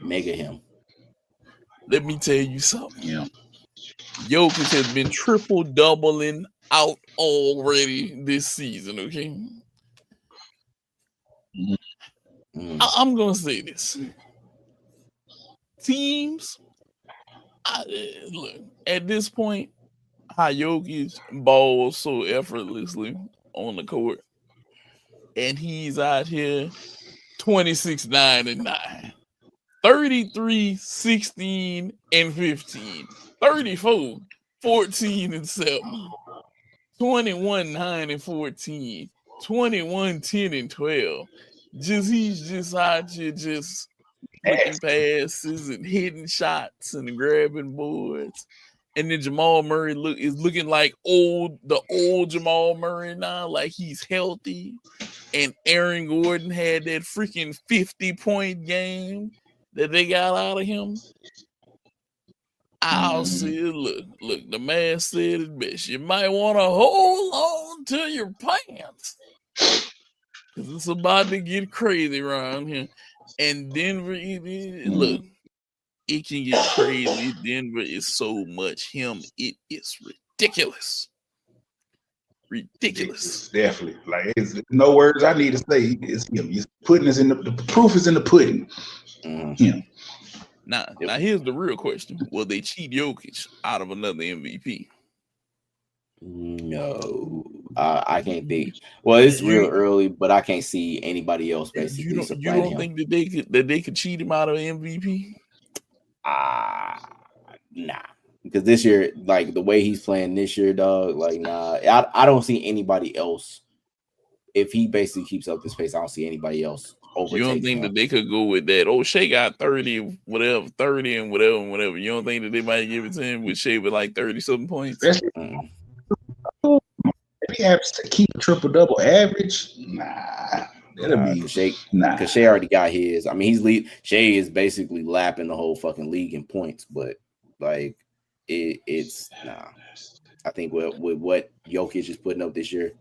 Mega him. Let me tell you something. Yeah. Jokic has been triple doubling out already this season, okay? I'm going to say this. Teams, look, at this point, how Jokic balls so effortlessly on the court, and he's out here 26-9-9, 33, 16, and 15. 34, 14, and 7, 21, 9, and 14, 21, 10, and 12. He's just out here just making passes and hitting shots and grabbing boards. And then Jamal Murray is looking like the old Jamal Murray now, like he's healthy. And Aaron Gordon had that freaking 50-point game that they got out of him. I'll see it. Look, the man said it best. You might want to hold on to your pants, because it's about to get crazy around here. And Denver, look, it can get crazy. Denver is so much him. It is ridiculous. Ridiculous. Definitely. Like, it's no words I need to say. It's him. He's putting us in the proof is in the pudding. Him. Now, here's the real question. Will they cheat Jokic out of another MVP? No, I can't think. Well, it's real early, but I can't see anybody else basically. You don't think that they could cheat him out of MVP? Nah. Because this year, like the way he's playing this year, dog, like nah. I don't see anybody else. If he basically keeps up this pace, I don't see anybody else. You don't think that they could go with that? Oh, Shea got 30, whatever, 30 and whatever. You don't think that they might give it to him with Shea with like 30-something points? If he has to keep a triple-double average, that'll be Shea. Because Shea already got his. I mean, Shea is basically lapping the whole fucking league in points, but like it's nah. I think with what Jokic is putting up this year,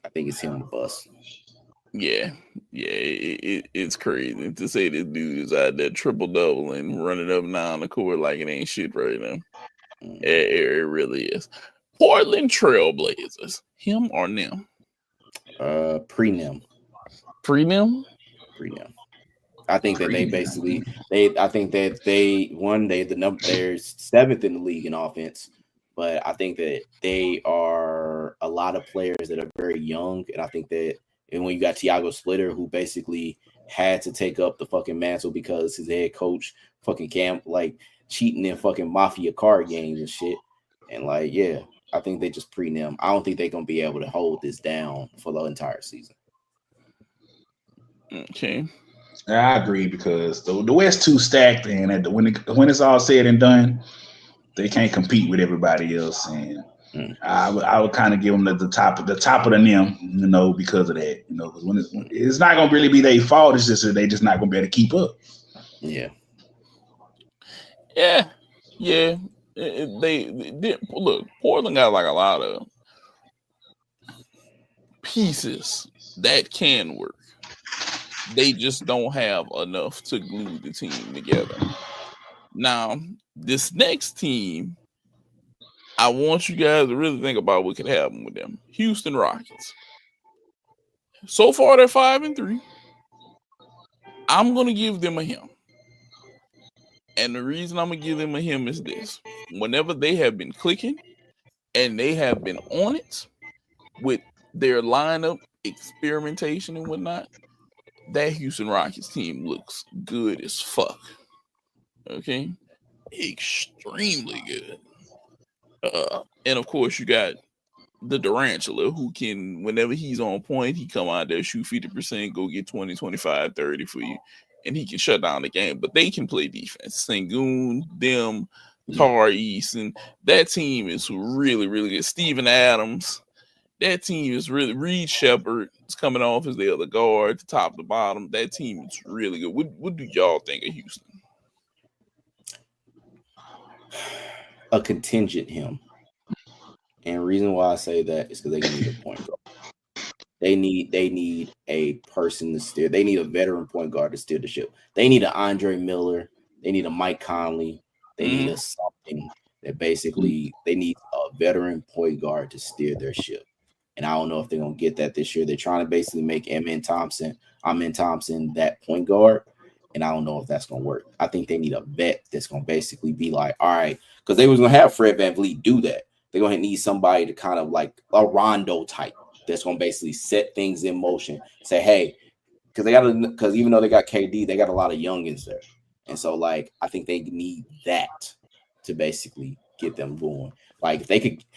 I think it's him the bust. Yeah, it's crazy to say this dude is out there triple double and running up and down the court like it ain't shit right now. It really is. Portland Trailblazers, him or them? Pre-nim. Pre-nim? Pre-nim. I think that they basically I think that they're seventh in the league in offense, but I think that they are a lot of players that are very young, and I think that when you got Tiago Splitter, who basically had to take up the fucking mantle because his head coach fucking camp like cheating in fucking mafia card games and shit, and like I think they just pre-nim. I don't think they're gonna be able to hold this down for the entire season. Okay. I agree because the West too stacked, and when it's all said and done, they can't compete with everybody else. And I would kind of give them the top of the NIM, because of that. Because when it's not gonna really be their fault. It's just that they just not gonna be able to keep up. Yeah. They look. Portland got like a lot of pieces that can work. They just don't have enough to glue the team together. Now, this next team, I want you guys to really think about what could happen with them. Houston Rockets. So far, they're 5-3. I'm going to give them a him. And the reason I'm going to give them a him is this. Whenever they have been clicking and they have been on it with their lineup experimentation and whatnot, that Houston Rockets team looks good as fuck. Okay? Extremely good. And of course, you got the Durantula, who can, whenever he's on point, he come out there, shoot 50%, go get 20, 25, 30 for you, and he can shut down the game. But they can play defense. Sengun, them, Tar East, and that team is really, really good. Steven Adams. That team is really Reed Shepard is coming off as the other guard, the top to bottom. That team is really good. What do y'all think of Houston? A contingent him. And the reason why I say that is because they need a point guard. They need a person to steer. They need a veteran point guard to steer the ship. They need an Andre Miller. They need a Mike Conley. They need a something that basically they need a veteran point guard to steer their ship. And I don't know if they're going to get that this year. They're trying to basically make Amen Thompson that point guard. And I don't know if that's going to work. I think they need a vet that's going to basically be like, all right, because they was going to have Fred VanVleet do that. They're going to need somebody to kind of like a Rondo type that's going to basically set things in motion. Say, hey, because even though they got KD, they got a lot of youngins there. And so, like, I think they need that to basically get them going. Like, if they could –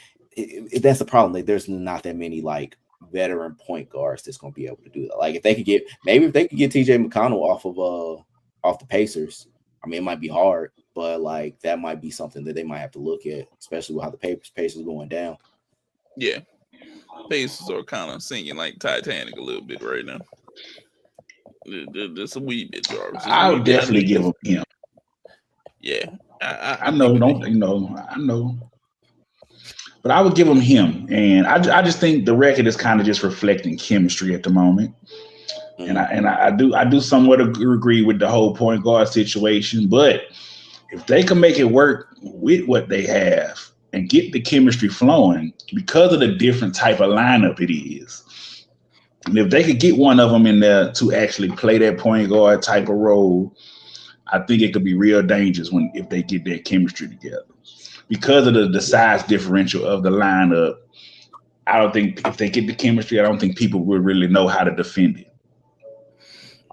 that's the problem. Like, there's not that many like veteran point guards that's going to be able to do that. Like, if they could get TJ McConnell off the Pacers, I mean, it might be hard, but like that might be something that they might have to look at, especially with how the Pacers are going down. Yeah, Pacers are kind of sinking like Titanic a little bit right now. Just a wee bit, Jarvis. I would definitely give him. Yeah, I know. I know. But I would give him, and I just think the record is kind of just reflecting chemistry at the moment, and I do somewhat agree with the whole point guard situation. But if they can make it work with what they have and get the chemistry flowing, because of the different type of lineup it is, and if they could get one of them in there to actually play that point guard type of role, I think it could be real dangerous if they get that chemistry together. Because of the size differential of the lineup, I don't think if they get the chemistry, I don't think people would really know how to defend it.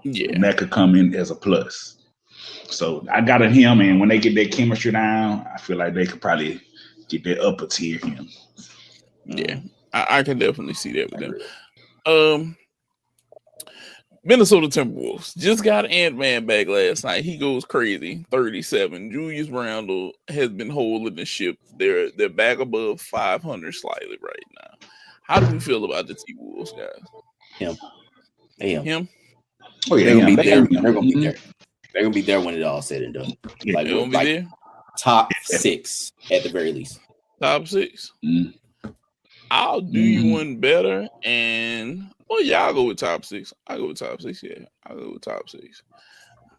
Yeah. And that could come in as a plus. So I got him, and when they get that chemistry down, I feel like they could probably get that upper tier him. Yeah, I can definitely see that with them. Minnesota Timberwolves just got Ant-Man back last night. He goes crazy, 37. Julius Randle has been holding the ship. They're back above 500 slightly right now. How do we feel about the T-Wolves, guys? Him? Oh, yeah. They're going to be there. They're going to be there. They're going to be there when it all said and done. Yeah, like, they're going to be there? Top 6 at the very least. Top 6? I'll do you one better, and... Well, yeah, I'll go with top 6. I'll go with top 6. Yeah, I'll go with top 6.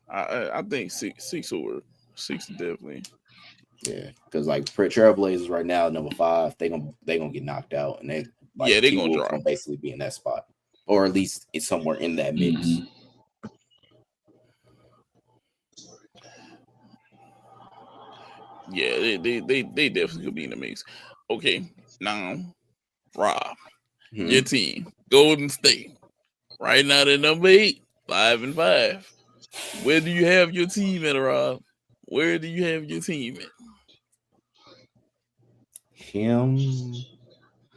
I think six will work. 6 definitely. Yeah, because like Trailblazers right now, number 5, they gonna get knocked out, and they they're gonna drop. Gonna basically be in that spot, or at least it's somewhere in that mix. Mm-hmm. Yeah, they definitely could be in the mix. Okay, now Rob, your team, Golden State, right now they're number 8, 5-5. Where do you have your team at, Rob? Where do you have your team at?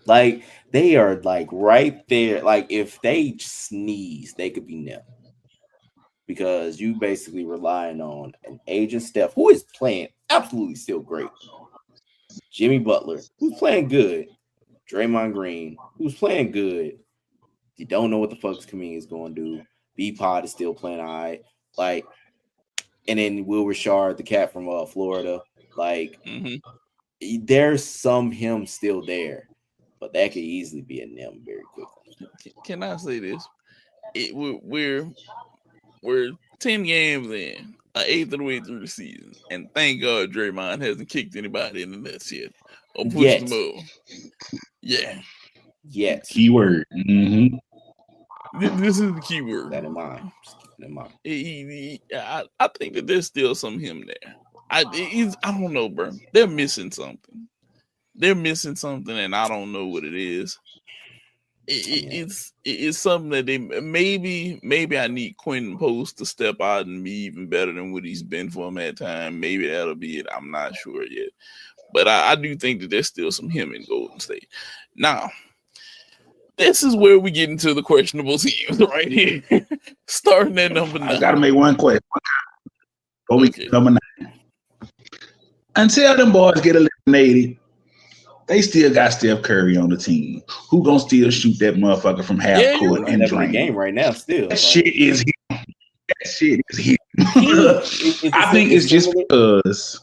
Like they are like right there. Like if they sneeze, they could be them. Because you basically relying on an aging Steph, who is playing absolutely still great. Jimmy Butler, who's playing good. Draymond Green, who's playing good. You don't know what the fuck Kaminga is going to do. B-Pod is still playing all right. Like, and then Will Richard, the cat from Florida. Like, there's some him still there, but that could easily be a them very quickly. Can I say this? We're 10 games in, an eighth of the way through the season, and thank God Draymond hasn't kicked anybody in the nuts yet or pushed them over. Yeah. Yes. Keyword. Mm-hmm. This is the key word. That in mind. Just keep it in mind. I think that there's still some him there. I don't know, bro. They're missing something. And I don't know what it is. It's something that they maybe I need Quentin Post to step out and be even better than what he's been for him at time. Maybe that'll be it. I'm not sure yet. But I do think that there's still some him in Golden State. Now, this is where we get into the questionable teams right here. Starting at number 9. I got to make one question. Number 9. Until them boys get eliminated, they still got Steph Curry on the team. Who gonna still shoot that motherfucker from half court and drain? The game right now, still. That shit is him. I think it's just because.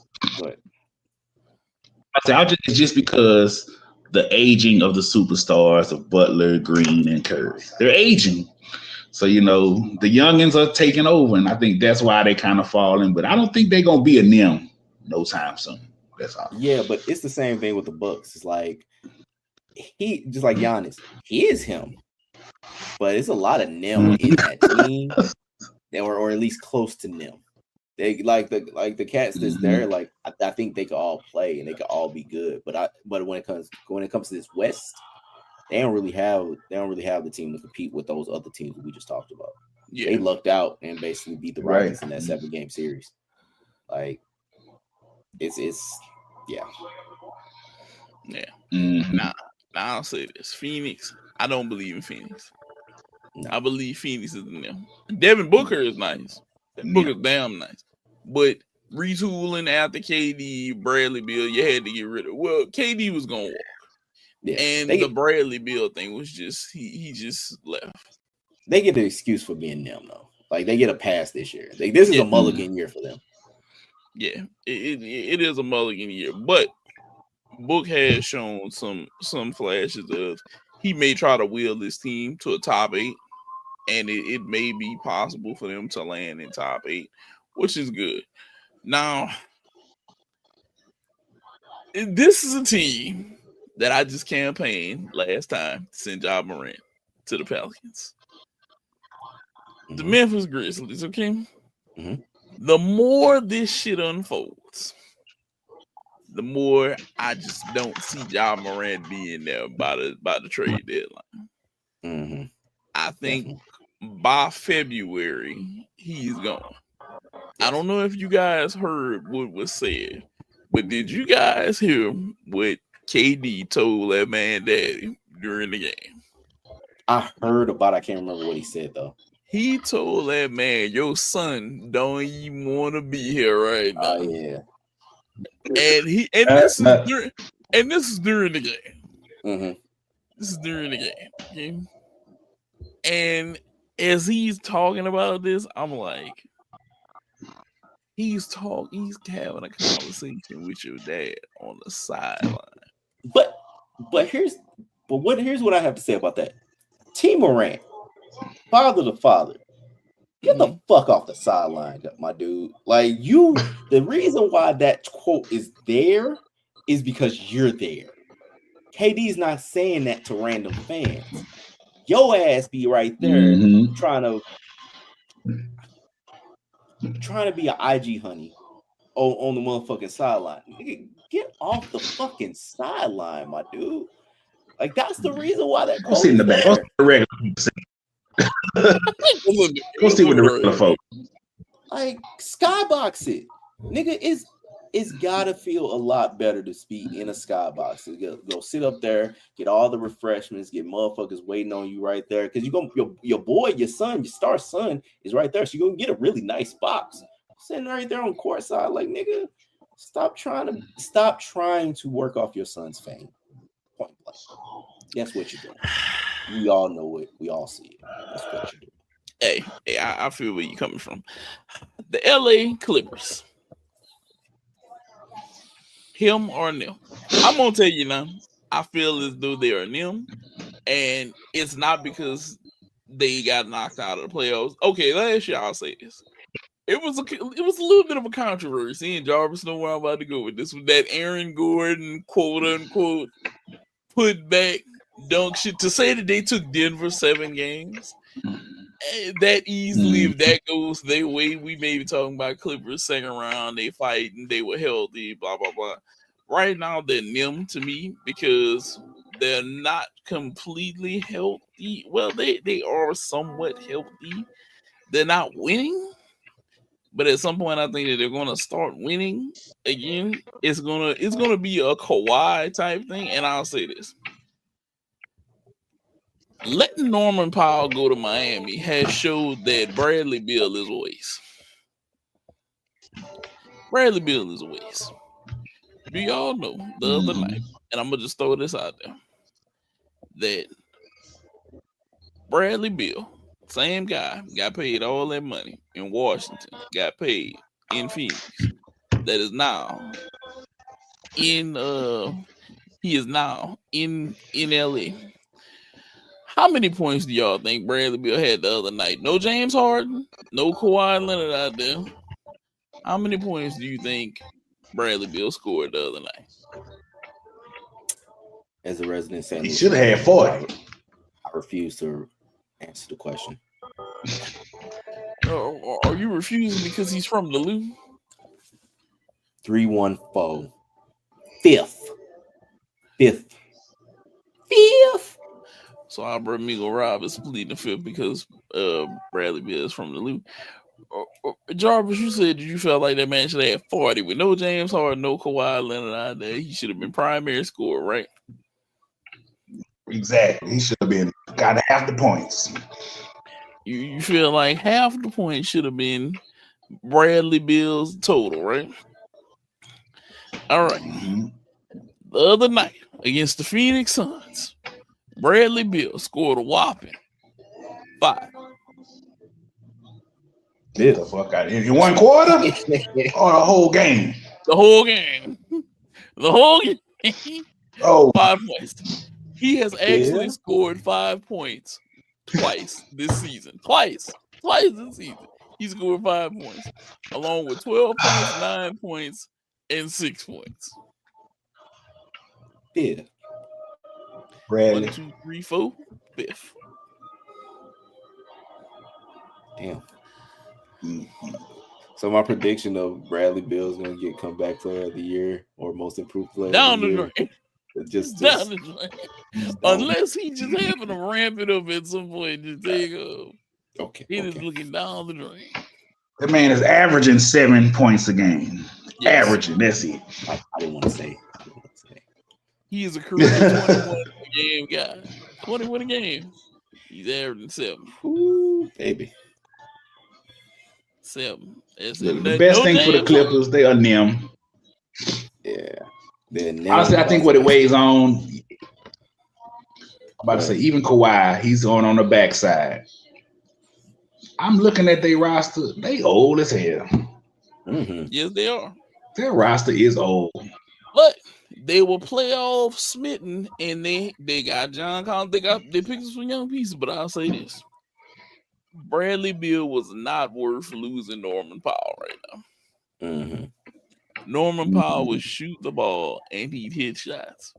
It's just because the aging of the superstars of Butler, Green, and Curry. They're aging. So, the youngins are taking over, and I think that's why they kind of falling. But I don't think they're gonna be a them no time soon. That's all. Yeah, but it's the same thing with the Bucks. It's like he just like Giannis. He is him, but it's a lot of them in that team, or at least close to them. They like the cats that's there. Like I think they could all play and they could all be good. But when it comes to this West, they don't really have the team to compete with those other teams that we just talked about. Yeah. They lucked out and basically beat the Rockets in that 7-game series. Like it's yeah. Now I'll say this: Phoenix. I don't believe in Phoenix. No. I believe Phoenix is in them. Devin Booker is nice. Booker's damn nice, but retooling after KD, Bradley Beal, you had to get rid of. Well, KD was gonna walk, and the Bradley Beal thing was just he just left. They get the excuse for being them though. Like they get a pass this year. This is a mulligan year for them. Yeah, it is a mulligan year, but Book has shown some flashes of he may try to wheel this team to a top 8, and it may be possible for them to land in top 8, which is good. Now, this is a team that I just campaigned last time to send Ja Morant to the Pelicans. The Memphis Grizzlies, okay? The more this shit unfolds, the more I just don't see Ja Morant being there by the trade deadline. I think by February, he's gone. I don't know if you guys heard what was said, but did you guys hear what KD told that man daddy during the game? I heard about it. I can't remember what he said, though. He told that man, your son don't even want to be here right now. Oh, yeah. And this is during the game. This is during the game. Okay? And as he's talking about this, I'm like, he's having a conversation with your dad on the sideline. But here's what I have to say about that. T. Morant, father to father, Get the fuck off the sideline, my dude. Like the reason why that quote is there is because you're there. KD's not saying that to random fans. Your ass be right there trying to be an IG honey on the motherfucking sideline. Nigga, get off the fucking sideline, my dude. Like that's the reason why that go sit in the back. Go sit the regular Go sit with the regular folks. Like skybox it, nigga. It's gotta feel a lot better to be in a skybox. Go sit up there, get all the refreshments, get motherfuckers waiting on you right there. Because your boy, your son, your star son is right there. So you're gonna get a really nice box. Sitting right there on court side, like nigga, stop trying to work off your son's fame. Point blank. That's what you're doing. We all know it. We all see it. That's what you're doing. Hey, I feel where you're coming from. The LA Clippers. Him or them? I'm gonna tell you now. I feel as though they are them, and it's not because they got knocked out of the playoffs. Okay, last year I'll say this. It was a little bit of a controversy, and Jarvis know where I'm about to go with this. With that Aaron Gordon quote unquote put back dunk shit to say that they took Denver 7 games. That easily, if that goes their way, we may be talking about Clippers second round. They fight and they were healthy, blah blah blah. Right now, they're them to me because they're not completely healthy. Well, they are somewhat healthy. They're not winning, but at some point, I think that they're gonna start winning again. It's gonna be a Kawhi type thing, and I'll say this. Letting Norman Powell go to Miami has showed that Bradley Beal is a waste. Bradley Beal is a waste. Do y'all know the other night, and I'm going to just throw this out there, that Bradley Beal, same guy, got paid all that money in Washington, got paid in Phoenix, that is now in LA. How many points do y'all think Bradley Beal had the other night? No James Harden, no Kawhi Leonard out there. How many points do you think Bradley Beal scored the other night? As a resident San Louis, he should have had 40. I refuse to answer the question. Are you refusing because he's from the Lou? 314. Fifth. So our brother Migo Rob is pleading fifth because Bradley Beal is from the Lou. Jarvis, you said you felt like that man should have 40 with no James Harden, no Kawhi Leonard out there. He should have been primary scorer, right? Exactly. He should have been got half the points. You feel like half the points should have been Bradley Beal's total, right? All right. The other night against the Phoenix Suns, Bradley Beal scored a whopping 5. Get the fuck out of here. In one quarter or the whole game? The whole game. Oh, 5 points. He has actually scored 5 points twice this season. Twice this season. He scored 5 points, along with 12 points, 9 points, and 6 points. Yeah. Bradley. 1, 2, 3, 4, 5th. Damn. So my prediction of Bradley Beal is going to get comeback player of the year or most improved player down of the the year. drain. Just down the drain. Unless he just having to ramp it up at some point. Just take okay. He is looking down the drain. That man is averaging 7 points a game. Yes. Averaging, that's it. I didn't want to say. He is a career 21 a game guy. 21 a game. He's averaging 7. Ooh, baby. 7. The best thing for the Clippers, they are them. Yeah. Honestly, I think what it weighs on, I'm about to say, even Kawhi, he's on the backside. I'm looking at their roster. They old as hell. Mm-hmm. Yes, they are. Their roster is old. But they were playoff smitten, and they got John Collins. They picked some young pieces, but I'll say this. Bradley Beal was not worth losing Norman Powell right now. Mm-hmm. Norman Powell would shoot the ball and he'd hit shots.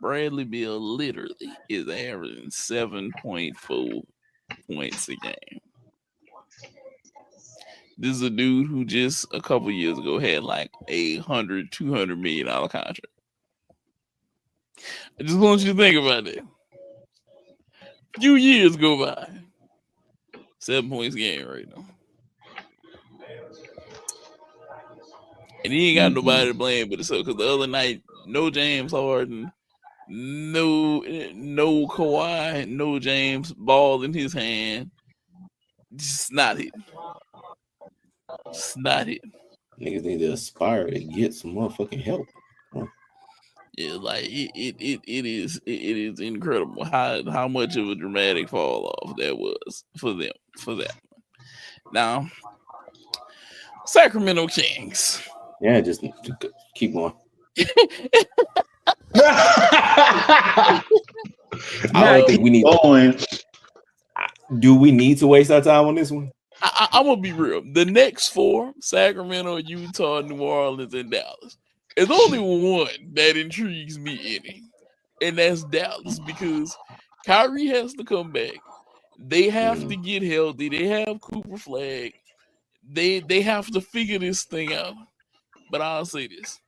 Bradley Beal literally is averaging 7.4 points a game. This is a dude who just a couple years ago had like $200 million contract. I just want you to think about it. A few years go by. 7 points a game right now. And he ain't got nobody to blame but himself, because the other night, no James Harden, no Kawhi, no James, ball in his hand. Just not it. Just not it. Niggas need to aspire to get some motherfucking help. Yeah, like it is incredible how much of a dramatic fall off that was for them for that. Now, Sacramento Kings. Yeah, just keep going. I don't think we need going. Do we need to waste our time on this one? I'm gonna be real. The next four: Sacramento, Utah, New Orleans, and Dallas. There's only one that intrigues me any, and that's Dallas, because Kyrie has to come back. They have to get healthy. They have Cooper Flag. They have to figure this thing out. But I'll say this: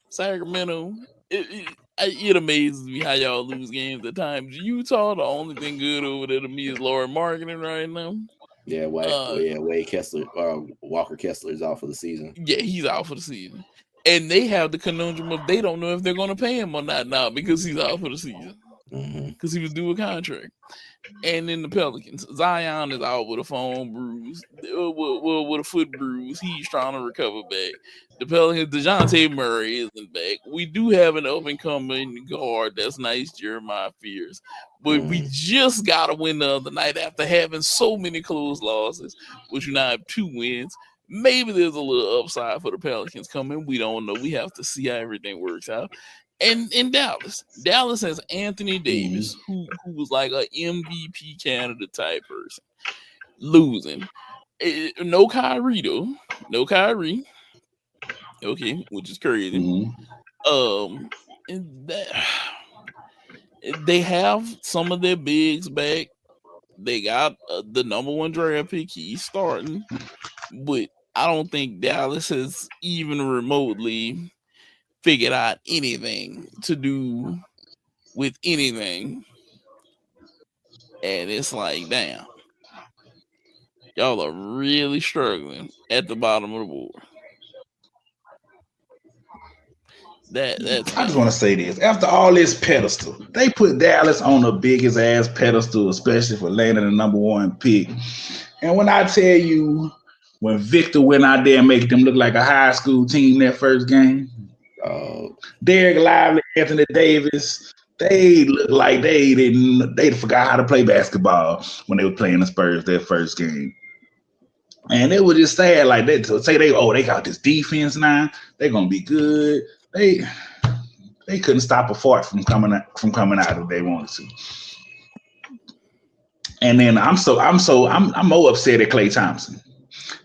Sacramento, it amazes me how y'all lose games at times. Utah, the only thing good over there to me is Lauren Marketing right now. Yeah, Wade Kessler, Walker Kessler is out for the season. Yeah, he's out for the season. And they have the conundrum of they don't know if they're going to pay him or not now because he's out for the season. Because he was due a contract. And then the Pelicans, Zion is out with a phone bruise, with a foot bruise. He's trying to recover back. The Pelicans, DeJounte Murray isn't back. We do have an up-and-coming guard that's nice, Jeremiah Fears. But we just got to win the other night after having so many close losses, which we now have 2 wins. Maybe there's a little upside for the Pelicans coming. We don't know. We have to see how everything works out. And in Dallas has Anthony Davis, who was like an MVP candidate type person, losing. No Kyrie though. No Kyrie. Okay, which is crazy. And that, they have some of their bigs back. They got the number 1 draft pick. He's starting, but I don't think Dallas has even remotely figured out anything to do with anything. And it's like, damn, y'all are really struggling at the bottom of the board. That's I just want to say this. After all this pedestal, they put Dallas on the biggest ass pedestal, especially for landing the number 1 pick. And when I tell you, when Victor went out there and made them look like a high school team that first game, Derek Lively, Anthony Davis, they looked like they forgot how to play basketball when they were playing the Spurs their first game. And it was just sad like that to say they got this defense now, they're gonna be good. They couldn't stop a fart from coming out if they wanted to. And then I'm more upset at Klay Thompson.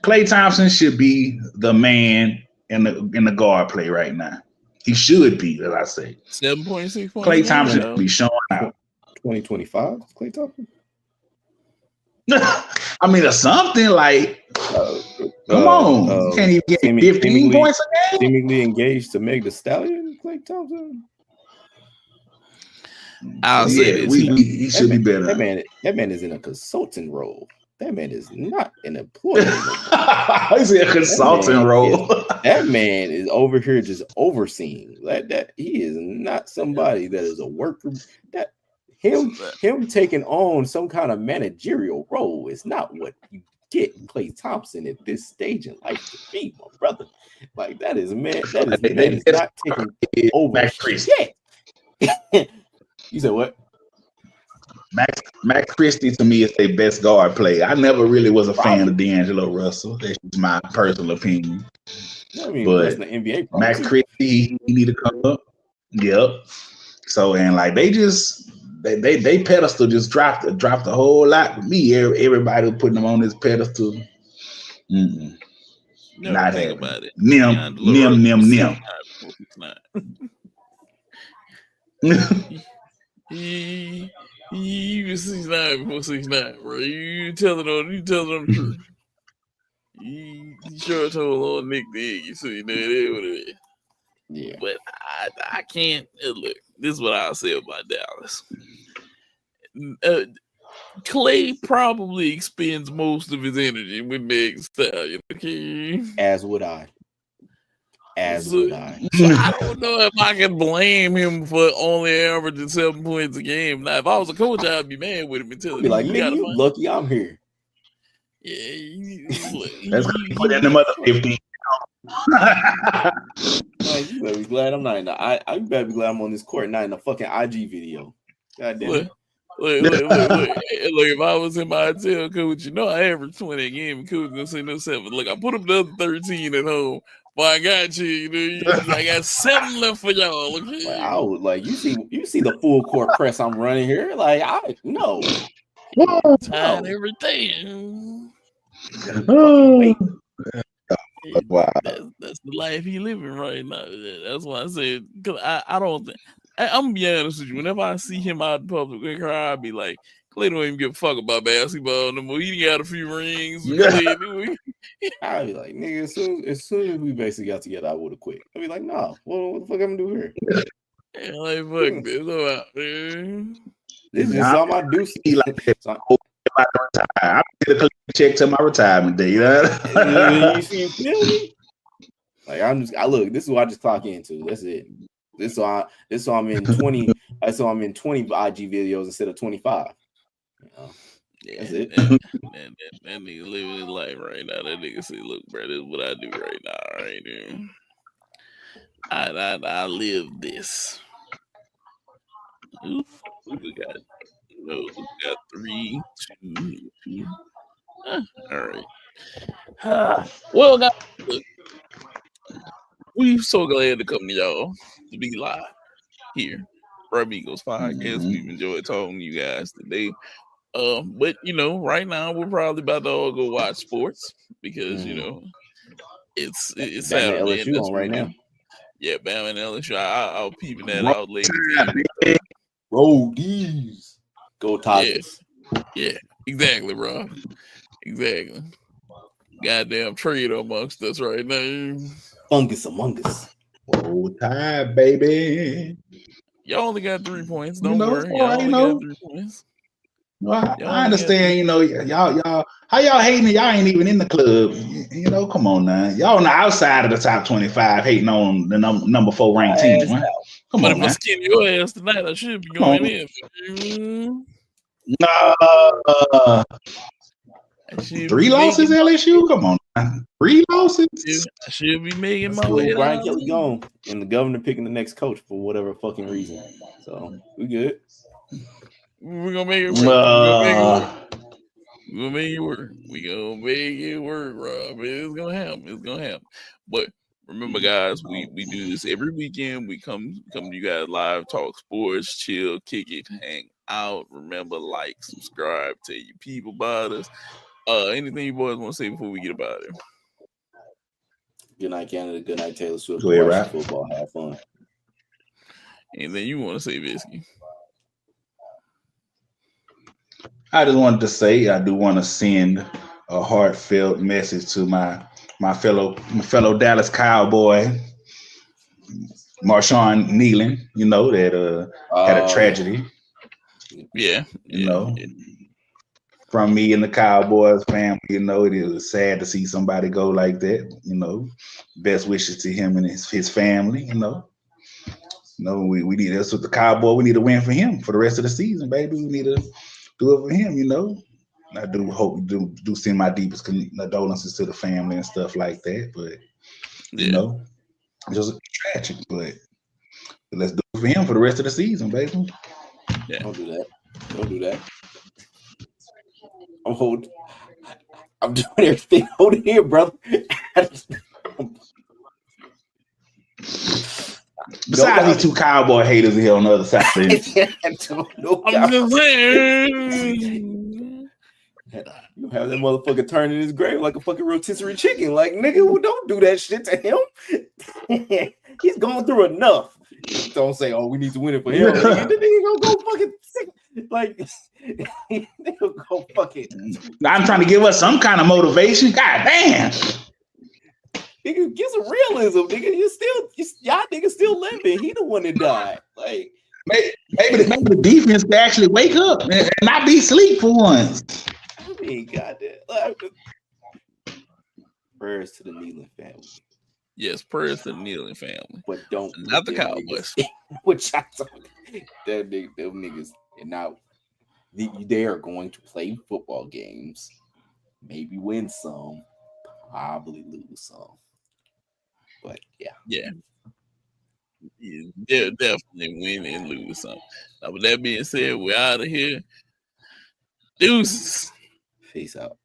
Klay Thompson should be the man in the guard play right now. He should be, as I say. 7.6 points. Klay Thompson should be showing out. 2025, Klay Thompson. I mean, or something like. Come on, can't even get 15 points a game. Seemingly engaged to Meg the Stallion, Klay Thompson. I'll say this. He should be better. That man is in a consulting role. That man is not an employee. He's in a consulting role. That man is over here just overseeing. That he is not somebody that is a worker. That him taking on some kind of managerial role is not what you get Klay Thompson at this stage in life to be, my brother. Like that is man. That is not taking over shit. You said what? Max Christie to me is their best guard player. I never really was a fan of D'Angelo Russell. That's just my personal opinion. I mean, but the NBA Max Christie, he need to come up. Yep. So and like they just they pedestal just dropped a whole lot with me. Everybody putting them on this pedestal. Never think about it. Nim. He was 6'9" before 6'9", bro. You telling them the truth. He sure told old Nick the egg. You see that? Yeah. But I can't look. This is what I'll say about Dallas. Clay probably expends most of his energy with Meg Stallion. Okay? As would I. So I don't know if I can blame him for only averaging 7 points a game. Now, if I was a coach, I'd be mad with him and tell him, be like, nigga, you lucky I'm here. Yeah, that's put in the mother 15. You better be glad I'm not in the I better be glad I'm on this court, not in the fucking IG video. God damn it. Look, if I was in my hotel coach, I average 20 a game and coach gonna say no 7. Look, I put up the other 13 at home. But I got you, I got 7 left for y'all. Okay? Like, I would like you see the full court press I'm running here. Like I no. Tired everything. Wow. That's the life he living right now. That's why I said, because I don't think I'm gonna be honest with you. Whenever I see him out in public and cry, I'll be like, Clay don't even give a fuck about basketball no more. He got a few rings. I'd be like, nigga, as soon as we basically got together, I would have quit. I'd be like, no, what the fuck I'm gonna do here? Yeah, like fuck this. I'm out, man. This is just something I do. I'm gonna check to my retirement day. You feel me? Like I look. This is what I just clock into. That's it. This so I'm in 20. So I'm in 20 IG videos instead of 25. Yeah, that's it. That nigga living his life right now. That nigga say, "Look, bro, this is what I do right now. Right here. I live this." Oof, we got 3, 2. All right. Well, guys, look, we're so glad to come to y'all to be live here, Brah Migos Podcast. We've enjoyed talking to you guys today. But right now we're probably about to all go watch sports because it's Saturday. LSU on right now. Yeah, Bama and LSU. I'll peeping that out later. Roadies. Go Tigers. Yeah, exactly, bro. Exactly. Goddamn trade amongst us right now. Fungus among us. Oh, Tide, baby. Y'all only got 3 points. Don't worry. Y'all only got 3 points. Well, I understand, y'all how y'all hating? Y'all ain't even in the club. Come on now. Y'all on the outside of the top 25 hating on the number 4 ranked team. Right? Come on, if I skin your ass tonight, I should be going in. No. 3 losses, LSU? Come on, man. 3 losses? I should be making my way. Brian Kelly gone, and the governor picking the next coach for whatever fucking reason. So we good. We're gonna make it work. We're gonna make it work, Rob. It's gonna happen. But remember, guys, we do this every weekend. We come to you guys live, talk sports, chill, kick it, hang out. Remember, like, subscribe, tell your people about us. Anything you boys want to say before we get about it? Good night, Canada. Good night, Taylor Swift. Go ahead, right? Football. Have fun. Anything you want to say, Bisky? I just wanted to say I do want to send a heartfelt message to my fellow Dallas Cowboy, Marshawn Kneeland. That had a tragedy. Yeah. From me and the Cowboys family, it was sad to see somebody go like that. Best wishes to him and his family. We need that's what the Cowboy. We need to win for him for the rest of the season, baby. We need to do it for him. I do hope do send my deepest condolences to the family and stuff like that. But it was tragic. But let's do it for him for the rest of the season, baby. Yeah. Don't do that. I'm doing everything holding here, brother. Besides these two cowboy haters here on the other side. I'm just saying. You have that motherfucker turn in his grave like a fucking rotisserie chicken. Like, nigga, well, don't do that shit to him. He's going through enough. Don't say, oh, we need to win it for him. The nigga gonna go fucking sick. Like, nigga go fucking. I'm trying to give us some kind of motivation. God damn. Nigga, get some realism, nigga. Y'all niggas still living. He the one that died. Like, maybe the defense can actually wake up and not be asleep for once. I mean, goddamn. Prayers to the Kneeland family. Yes, prayers to the Kneeland family. But don't not the Cowboys. Which I talking. Them niggas and now they are going to play football games, maybe win some, probably lose some. But yeah, they'll definitely win and lose some. Now, with that being said, we're out of here. Deuces. Peace out.